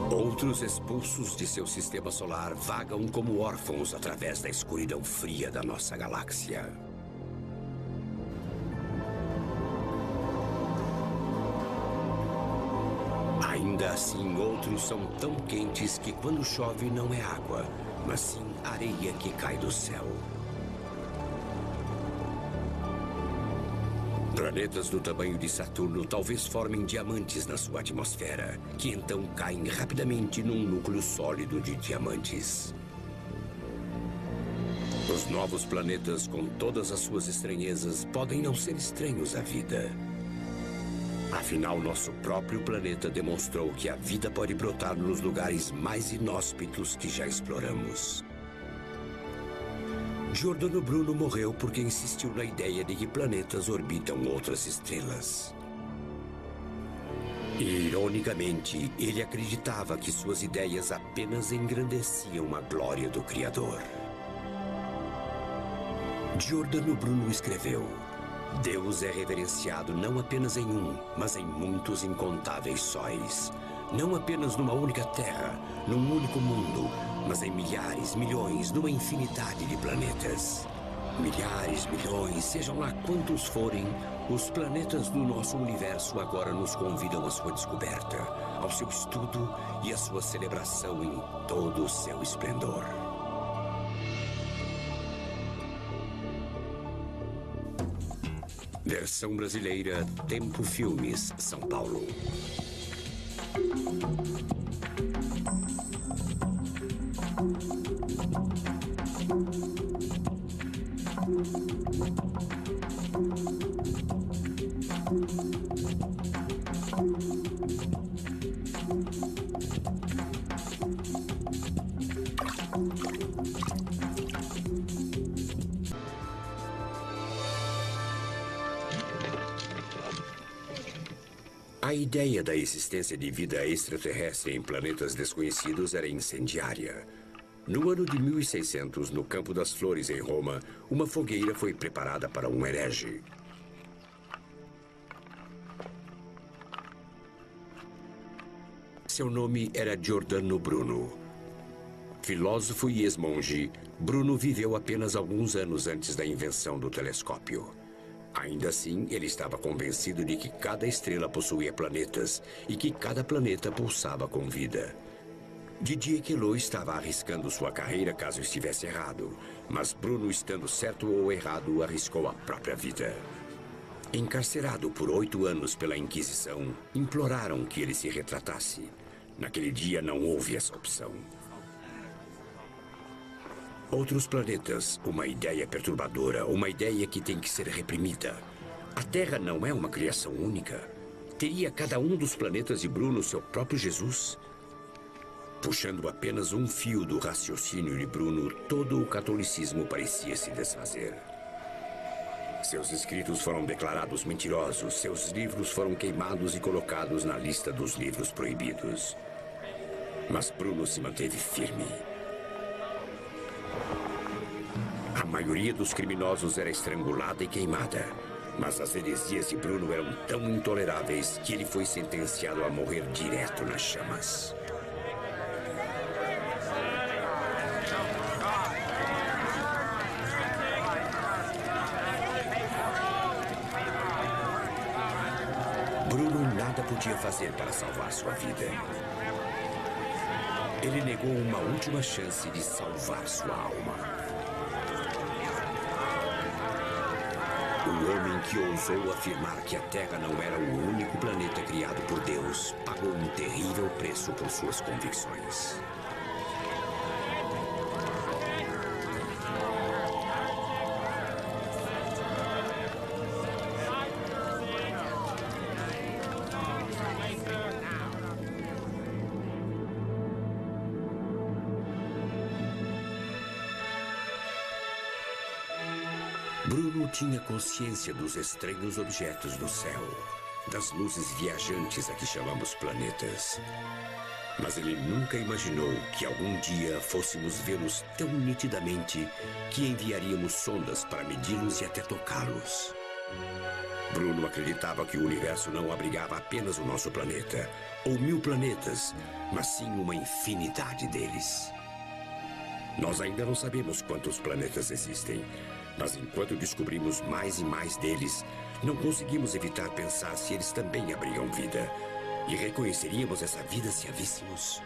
Outros expulsos de seu sistema solar vagam como órfãos através da escuridão fria da nossa galáxia. Ainda assim, outros são tão quentes que quando chove não é água, mas sim areia que cai do céu. Planetas do tamanho de Saturno talvez formem diamantes na sua atmosfera, que então caem rapidamente num núcleo sólido de diamantes. Os novos planetas, com todas as suas estranhezas, podem não ser estranhos à vida. Afinal, nosso próprio planeta demonstrou que a vida pode brotar nos lugares mais inóspitos que já exploramos. Giordano Bruno morreu porque insistiu na ideia de que planetas orbitam outras estrelas. E, ironicamente, ele acreditava que suas ideias apenas engrandeciam a glória do Criador. Giordano Bruno escreveu: Deus é reverenciado não apenas em um, mas em muitos incontáveis sóis. Não apenas numa única terra, num único mundo, mas em milhares, milhões, numa infinidade de planetas. Milhares, milhões, sejam lá quantos forem, os planetas do nosso universo agora nos convidam à sua descoberta, ao seu estudo e à sua celebração em todo o seu esplendor. Versão brasileira, Tempo Filmes, São Paulo. A ideia da existência de vida extraterrestre em planetas desconhecidos era incendiária. No ano de 1600, no Campo das Flores, em Roma, uma fogueira foi preparada para um herege. Seu nome era Giordano Bruno. Filósofo e ex-monge, Bruno viveu apenas alguns anos antes da invenção do telescópio. Ainda assim, ele estava convencido de que cada estrela possuía planetas e que cada planeta pulsava com vida. Didier Queloz estava arriscando sua carreira caso estivesse errado, mas Bruno, estando certo ou errado, arriscou a própria vida. Encarcerado por 8 anos pela Inquisição, imploraram que ele se retratasse. Naquele dia não houve essa opção. Outros planetas, uma ideia perturbadora, uma ideia que tem que ser reprimida. A Terra não é uma criação única. Teria cada um dos planetas de Bruno seu próprio Jesus? Puxando apenas um fio do raciocínio de Bruno, todo o catolicismo parecia se desfazer. Seus escritos foram declarados mentirosos, seus livros foram queimados e colocados na lista dos livros proibidos. Mas Bruno se manteve firme. A maioria dos criminosos era estrangulada e queimada, mas as heresias de Bruno eram tão intoleráveis que ele foi sentenciado a morrer direto nas chamas. Bruno nada podia fazer para salvar sua vida. Ele negou uma última chance de salvar sua alma. O homem que ousou afirmar que a Terra não era o único planeta criado por Deus pagou um terrível preço por suas convicções. Bruno tinha consciência dos estranhos objetos do céu, das luzes viajantes a que chamamos planetas. Mas ele nunca imaginou que algum dia fôssemos vê-los tão nitidamente que enviaríamos sondas para medi-los e até tocá-los. Bruno acreditava que o universo não abrigava apenas o nosso planeta, ou 1000 planetas, mas sim uma infinidade deles. Nós ainda não sabemos quantos planetas existem, mas enquanto descobrimos mais e mais deles, não conseguimos evitar pensar se eles também abrigam vida. E reconheceríamos essa vida se a víssemos?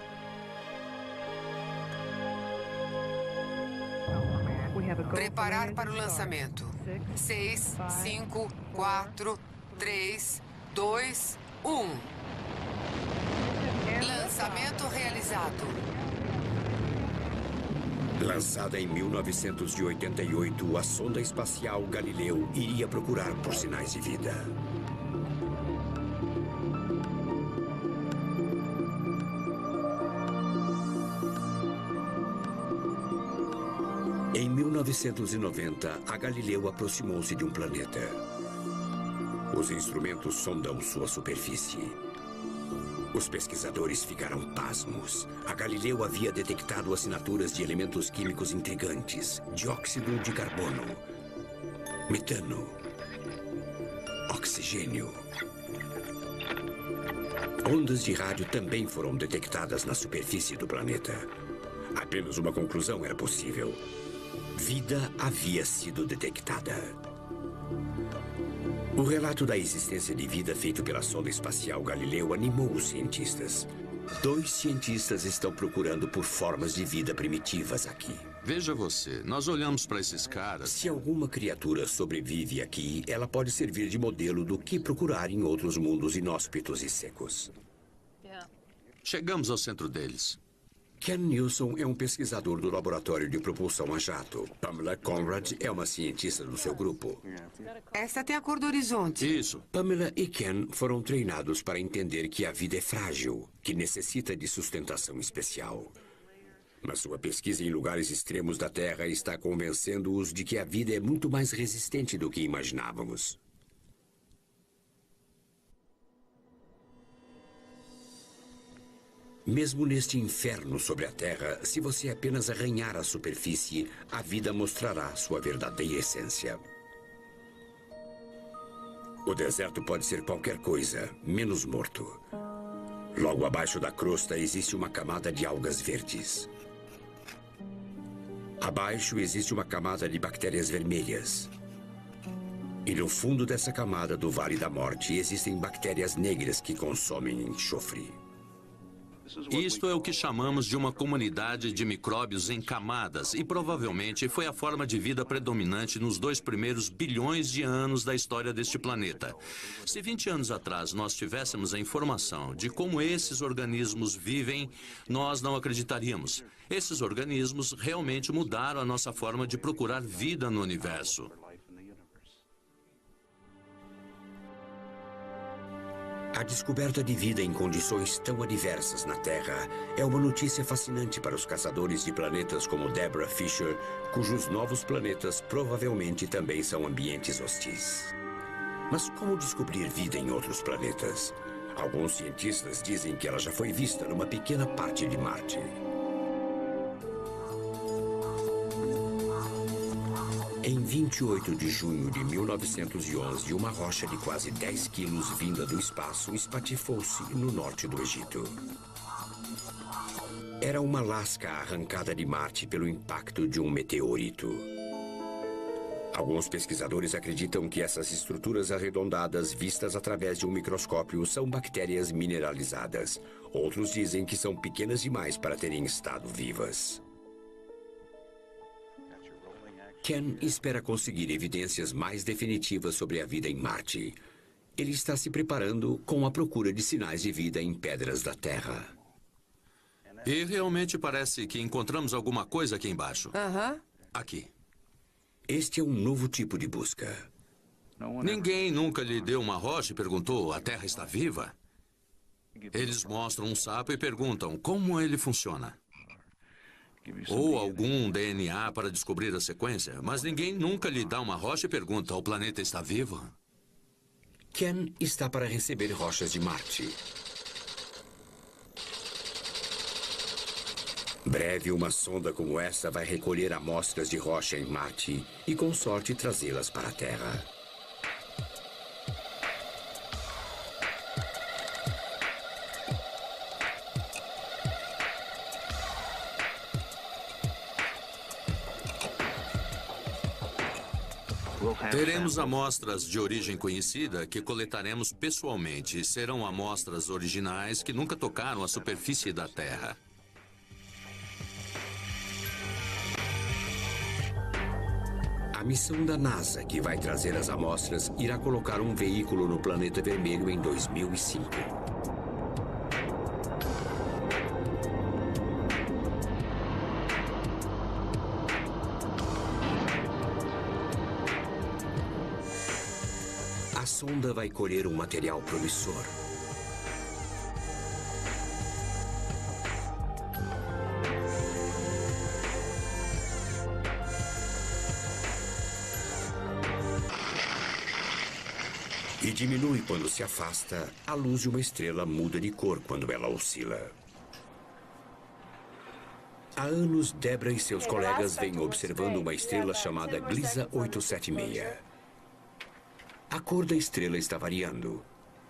Preparar para o lançamento. 6, 5, 4, 3, 2, 1. Lançamento realizado. Lançada em 1988, a sonda espacial Galileu iria procurar por sinais de vida. Em 1990, a Galileu aproximou-se de um planeta. Os instrumentos sondam sua superfície. Os pesquisadores ficaram pasmos. A Galileu havia detectado assinaturas de elementos químicos intrigantes: dióxido de carbono, metano, oxigênio. Ondas de rádio também foram detectadas na superfície do planeta. Apenas uma conclusão era possível: vida havia sido detectada. O relato da existência de vida feito pela sonda espacial Galileu animou os cientistas. 2 cientistas estão procurando por formas de vida primitivas aqui. Veja você, nós olhamos para esses caras... Se alguma criatura sobrevive aqui, ela pode servir de modelo do que procurar em outros mundos inóspitos e secos. Chegamos ao centro deles. Ken Nilsson é um pesquisador do laboratório de propulsão a jato. Pamela Conrad é uma cientista do seu grupo. Essa tem a cor do horizonte. Isso. Pamela e Ken foram treinados para entender que a vida é frágil, que necessita de sustentação especial. Mas sua pesquisa em lugares extremos da Terra está convencendo-os de que a vida é muito mais resistente do que imaginávamos. Mesmo neste inferno sobre a Terra, se você apenas arranhar a superfície, a vida mostrará sua verdadeira essência. O deserto pode ser qualquer coisa, menos morto. Logo abaixo da crosta existe uma camada de algas verdes. Abaixo existe uma camada de bactérias vermelhas. E no fundo dessa camada do Vale da Morte existem bactérias negras que consomem enxofre. Isto é o que chamamos de uma comunidade de micróbios em camadas e provavelmente foi a forma de vida predominante nos 2 primeiros bilhões de anos da história deste planeta. Se 20 anos atrás nós tivéssemos a informação de como esses organismos vivem, nós não acreditaríamos. Esses organismos realmente mudaram a nossa forma de procurar vida no universo. A descoberta de vida em condições tão adversas na Terra é uma notícia fascinante para os caçadores de planetas como Deborah Fisher, cujos novos planetas provavelmente também são ambientes hostis. Mas como descobrir vida em outros planetas? Alguns cientistas dizem que ela já foi vista numa pequena parte de Marte. Em 28 de junho de 1911, uma rocha de quase 10 quilos vinda do espaço espatifou-se no norte do Egito. Era uma lasca arrancada de Marte pelo impacto de um meteorito. Alguns pesquisadores acreditam que essas estruturas arredondadas vistas através de um microscópio são bactérias mineralizadas. Outros dizem que são pequenas demais para terem estado vivas. Ken espera conseguir evidências mais definitivas sobre a vida em Marte. Ele está se preparando com a procura de sinais de vida em pedras da Terra. E realmente parece que encontramos alguma coisa aqui embaixo. Aqui. Este é um novo tipo de busca. Ninguém nunca lhe deu uma rocha e perguntou: a Terra está viva? Eles mostram um sapo e perguntam como ele funciona. Ou algum DNA para descobrir a sequência, mas ninguém nunca lhe dá uma rocha e pergunta: o planeta está vivo? Ken está para receber rochas de Marte. Breve, uma sonda como essa vai recolher amostras de rocha em Marte e, com sorte, trazê-las para a Terra. Teremos amostras de origem conhecida que coletaremos pessoalmente. Serão amostras originais que nunca tocaram a superfície da Terra. A missão da NASA, que vai trazer as amostras, irá colocar um veículo no planeta vermelho em 2005. A sonda vai colher um material promissor. E diminui quando se afasta. A luz de uma estrela muda de cor quando ela oscila. Há anos, Debra e seus colegas vêm observando uma estrela chamada Gliese 876. A cor da estrela está variando.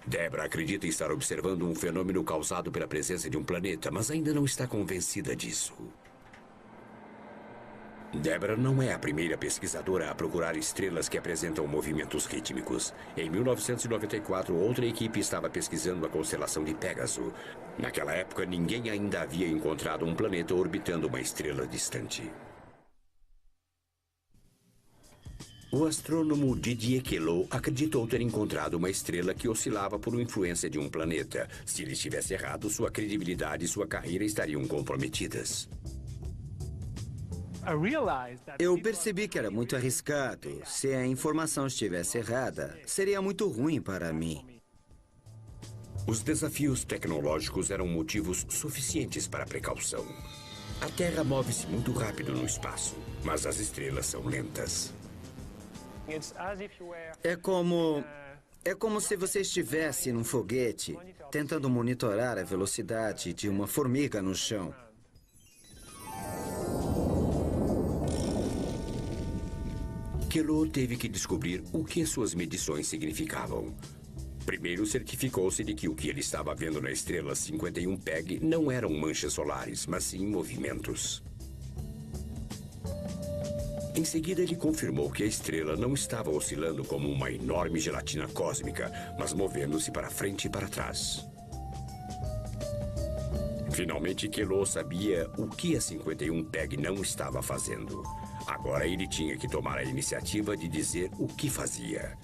Debra acredita estar observando um fenômeno causado pela presença de um planeta, mas ainda não está convencida disso. Debra não é a primeira pesquisadora a procurar estrelas que apresentam movimentos rítmicos. Em 1994, outra equipe estava pesquisando a constelação de Pégaso. Naquela época, ninguém ainda havia encontrado um planeta orbitando uma estrela distante. O astrônomo Didier Queloz acreditou ter encontrado uma estrela que oscilava por influência de um planeta. Se ele estivesse errado, sua credibilidade e sua carreira estariam comprometidas. Eu percebi que era muito arriscado. Se a informação estivesse errada, seria muito ruim para mim. Os desafios tecnológicos eram motivos suficientes para a precaução. A Terra move-se muito rápido no espaço, mas as estrelas são lentas. É como se você estivesse num foguete tentando monitorar a velocidade de uma formiga no chão. Queloz teve que descobrir o que suas medições significavam. Primeiro, certificou-se de que o que ele estava vendo na estrela 51 Peg não eram manchas solares, mas sim movimentos. Em seguida, ele confirmou que a estrela não estava oscilando como uma enorme gelatina cósmica, mas movendo-se para frente e para trás. Finalmente, Queloz sabia o que a 51 Peg não estava fazendo. Agora ele tinha que tomar a iniciativa de dizer o que fazia.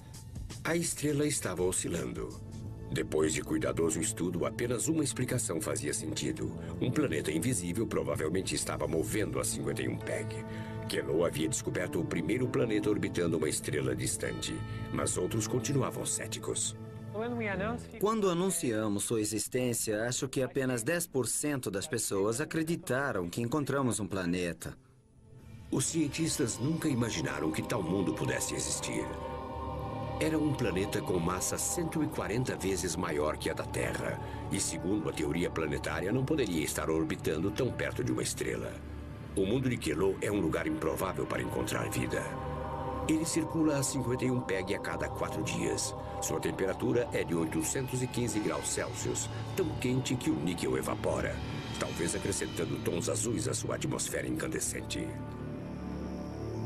A estrela estava oscilando. Depois de cuidadoso estudo, apenas uma explicação fazia sentido. Um planeta invisível provavelmente estava movendo a 51 Peg. Queloz havia descoberto o primeiro planeta orbitando uma estrela distante, mas outros continuavam céticos. Quando anunciamos sua existência, acho que apenas 10% das pessoas acreditaram que encontramos um planeta. Os cientistas nunca imaginaram que tal mundo pudesse existir. Era um planeta com massa 140 vezes maior que a da Terra. E, segundo a teoria planetária, não poderia estar orbitando tão perto de uma estrela. O mundo de Queloz é um lugar improvável para encontrar vida. Ele circula a 51 Peg a cada 4 dias. Sua temperatura é de 815 graus Celsius, tão quente que o níquel evapora, talvez acrescentando tons azuis à sua atmosfera incandescente.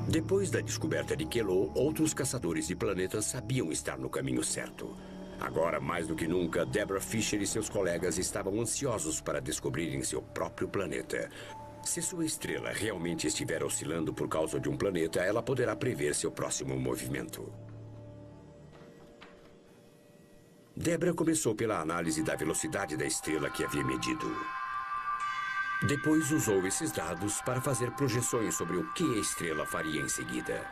Depois da descoberta de Queloz, outros caçadores de planetas sabiam estar no caminho certo. Agora, mais do que nunca, Debra Fisher e seus colegas estavam ansiosos para descobrirem seu próprio planeta. Se sua estrela realmente estiver oscilando por causa de um planeta, ela poderá prever seu próximo movimento. Debra começou pela análise da velocidade da estrela que havia medido. Depois usou esses dados para fazer projeções sobre o que a estrela faria em seguida.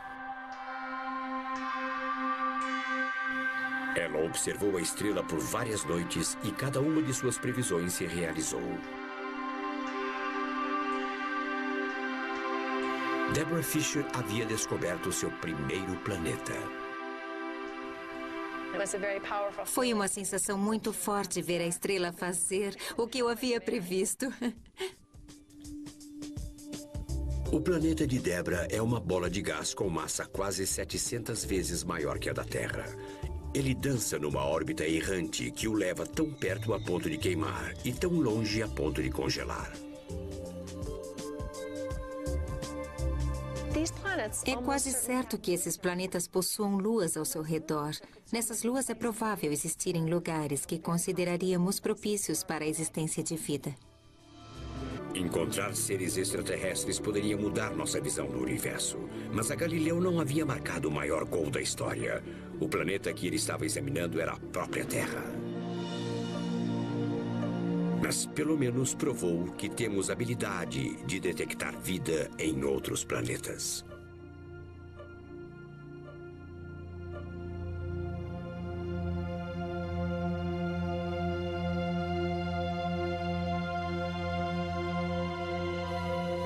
Ela observou a estrela por várias noites e cada uma de suas previsões se realizou. Debra Fisher havia descoberto seu primeiro planeta. Foi uma sensação muito forte ver a estrela fazer o que eu havia previsto. O planeta de Debra é uma bola de gás com massa quase 700 vezes maior que a da Terra. Ele dança numa órbita errante que o leva tão perto a ponto de queimar e tão longe a ponto de congelar. É quase certo que esses planetas possuam luas ao seu redor. Nessas luas é provável existirem lugares que consideraríamos propícios para a existência de vida. Encontrar seres extraterrestres poderia mudar nossa visão do universo. Mas a Galileu não havia marcado o maior gol da história. O planeta que ele estava examinando era a própria Terra. Mas pelo menos provou que temos habilidade de detectar vida em outros planetas.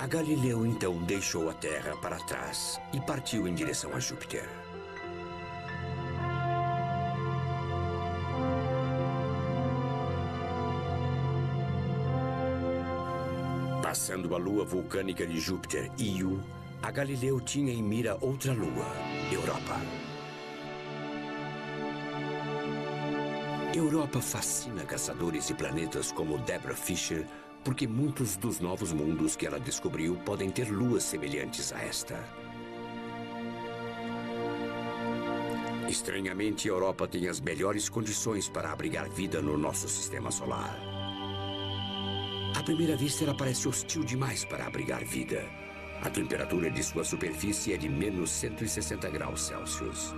A Galileu então deixou a Terra para trás e partiu em direção a Júpiter. Passando a lua vulcânica de Júpiter, Io, a Galileu tinha em mira outra lua, Europa. Europa fascina caçadores de planetas como Deborah Fisher, porque muitos dos novos mundos que ela descobriu podem ter luas semelhantes a esta. Estranhamente, a Europa tem as melhores condições para abrigar vida no nosso sistema solar. À primeira vista, ela parece hostil demais para abrigar vida. A temperatura de sua superfície é de menos 160 graus Celsius.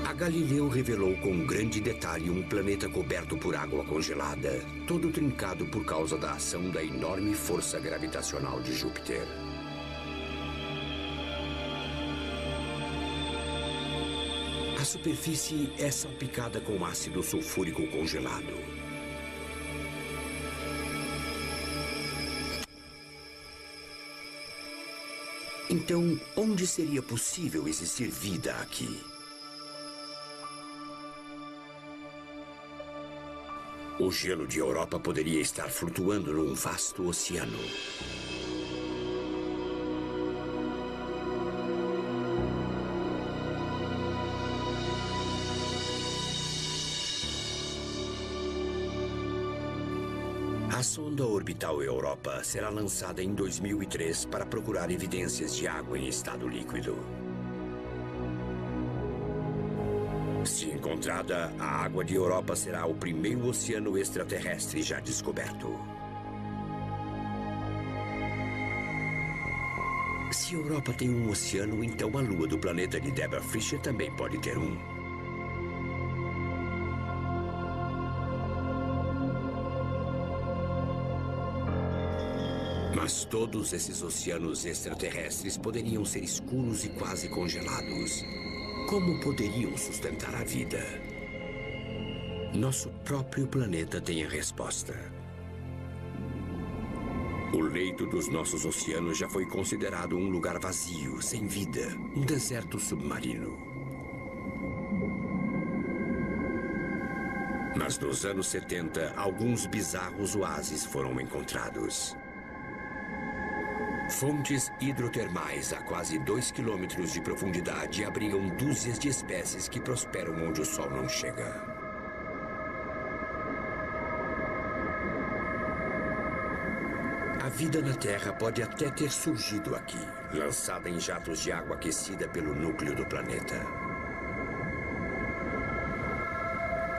A Galileu revelou com grande detalhe um planeta coberto por água congelada, todo trincado por causa da ação da enorme força gravitacional de Júpiter. A superfície é salpicada com ácido sulfúrico congelado. Então, onde seria possível existir vida aqui? O gelo de Europa poderia estar flutuando num vasto oceano. A sonda orbital Europa será lançada em 2003 para procurar evidências de água em estado líquido. Se encontrada, a água de Europa será o primeiro oceano extraterrestre já descoberto. Se Europa tem um oceano, então a lua do planeta de Deborah Fisher também pode ter um. Mas todos esses oceanos extraterrestres poderiam ser escuros e quase congelados. Como poderiam sustentar a vida? Nosso próprio planeta tem a resposta. O leito dos nossos oceanos já foi considerado um lugar vazio, sem vida, um deserto submarino. Mas nos anos 70, alguns bizarros oásis foram encontrados. Fontes hidrotermais a quase 2 quilômetros de profundidade abrigam dúzias de espécies que prosperam onde o sol não chega. A vida na Terra pode até ter surgido aqui, lançada em jatos de água aquecida pelo núcleo do planeta.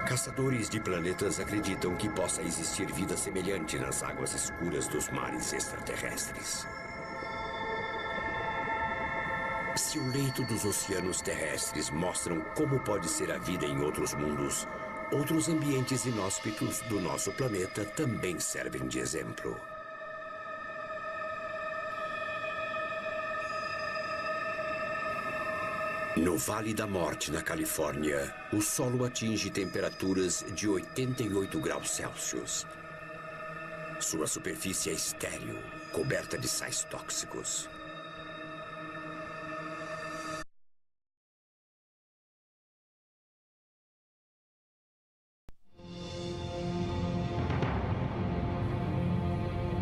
Caçadores de planetas acreditam que possa existir vida semelhante nas águas escuras dos mares extraterrestres. Se o leito dos oceanos terrestres mostram como pode ser a vida em outros mundos, outros ambientes inóspitos do nosso planeta também servem de exemplo. No Vale da Morte, na Califórnia, o solo atinge temperaturas de 88 graus Celsius. Sua superfície é estéril, coberta de sais tóxicos.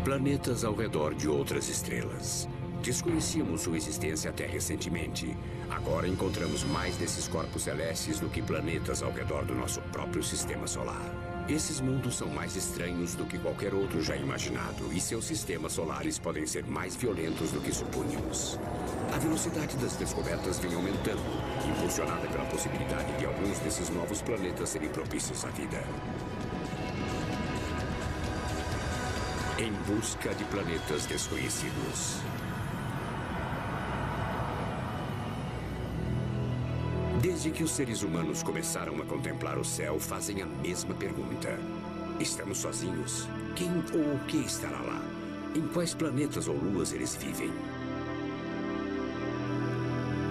Planetas ao redor de outras estrelas. Desconhecíamos sua existência até recentemente. Agora encontramos mais desses corpos celestes do que planetas ao redor do nosso próprio sistema solar. Esses mundos são mais estranhos do que qualquer outro já imaginado, e seus sistemas solares podem ser mais violentos do que supunhamos. A velocidade das descobertas vem aumentando, impulsionada pela possibilidade de alguns desses novos planetas serem propícios à vida. Em busca de planetas desconhecidos. Desde que os seres humanos começaram a contemplar o céu, fazem a mesma pergunta. Estamos sozinhos? Quem ou o que estará lá? Em quais planetas ou luas eles vivem?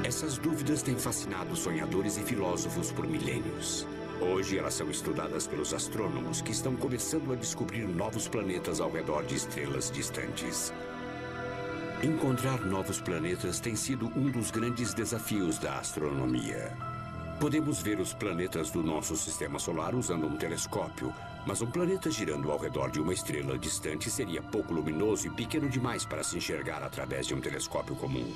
Essas dúvidas têm fascinado sonhadores e filósofos por milênios. Hoje elas são estudadas pelos astrônomos que estão começando a descobrir novos planetas ao redor de estrelas distantes. Encontrar novos planetas tem sido um dos grandes desafios da astronomia. Podemos ver os planetas do nosso sistema solar usando um telescópio, mas um planeta girando ao redor de uma estrela distante seria pouco luminoso e pequeno demais para se enxergar através de um telescópio comum.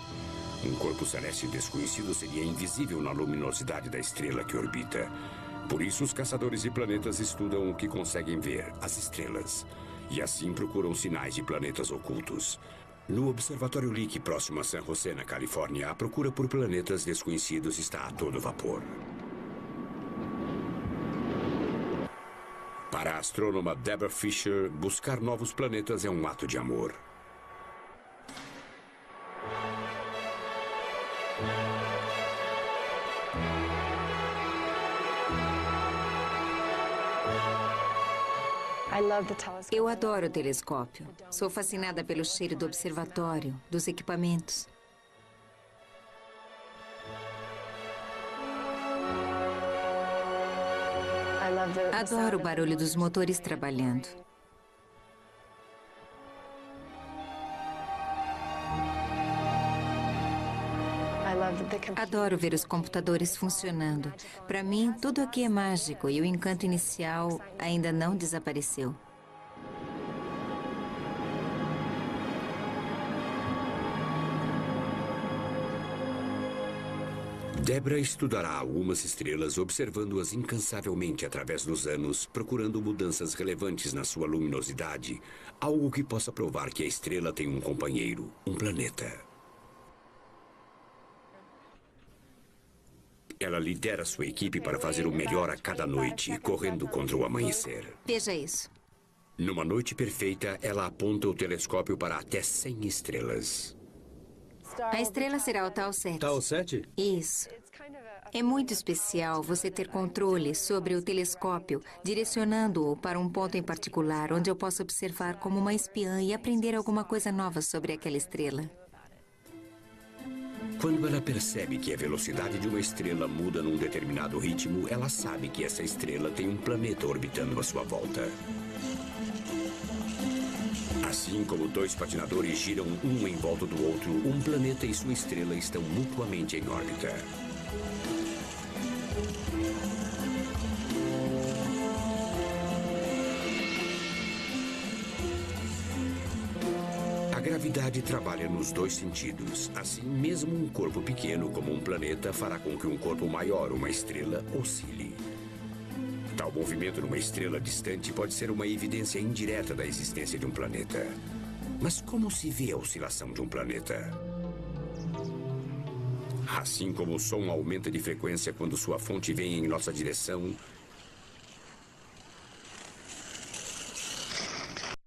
Um corpo celeste desconhecido seria invisível na luminosidade da estrela que orbita. Por isso, os caçadores de planetas estudam o que conseguem ver, as estrelas. E assim procuram sinais de planetas ocultos. No Observatório Lick, próximo a San José, na Califórnia, a procura por planetas desconhecidos está a todo vapor. Para a astrônoma Deborah Fisher, buscar novos planetas é um ato de amor. Eu adoro o telescópio. Sou fascinada pelo cheiro do observatório, dos equipamentos. Adoro o barulho dos motores trabalhando. Adoro ver os computadores funcionando. Para mim, tudo aqui é mágico e o encanto inicial ainda não desapareceu. Deborah estudará algumas estrelas, observando-as incansavelmente através dos anos, procurando mudanças relevantes na sua luminosidade, algo que possa provar que a estrela tem um companheiro, um planeta. Ela lidera sua equipe para fazer o melhor a cada noite, correndo contra o amanhecer. Veja isso. Numa noite perfeita, ela aponta o telescópio para até 100 estrelas. A estrela será o Tau 7. Tau 7? Isso. É muito especial você ter controle sobre o telescópio, direcionando-o para um ponto em particular, onde eu posso observar como uma espiã e aprender alguma coisa nova sobre aquela estrela. Quando ela percebe que a velocidade de uma estrela muda num determinado ritmo, ela sabe que essa estrela tem um planeta orbitando à sua volta. Assim como dois patinadores giram um em volta do outro, um planeta e sua estrela estão mutuamente em órbita. A gravidade trabalha nos dois sentidos. Assim, mesmo um corpo pequeno como um planeta fará com que um corpo maior, uma estrela, oscile. Tal movimento numa estrela distante pode ser uma evidência indireta da existência de um planeta. Mas como se vê a oscilação de um planeta? Assim como o som aumenta de frequência quando sua fonte vem em nossa direção,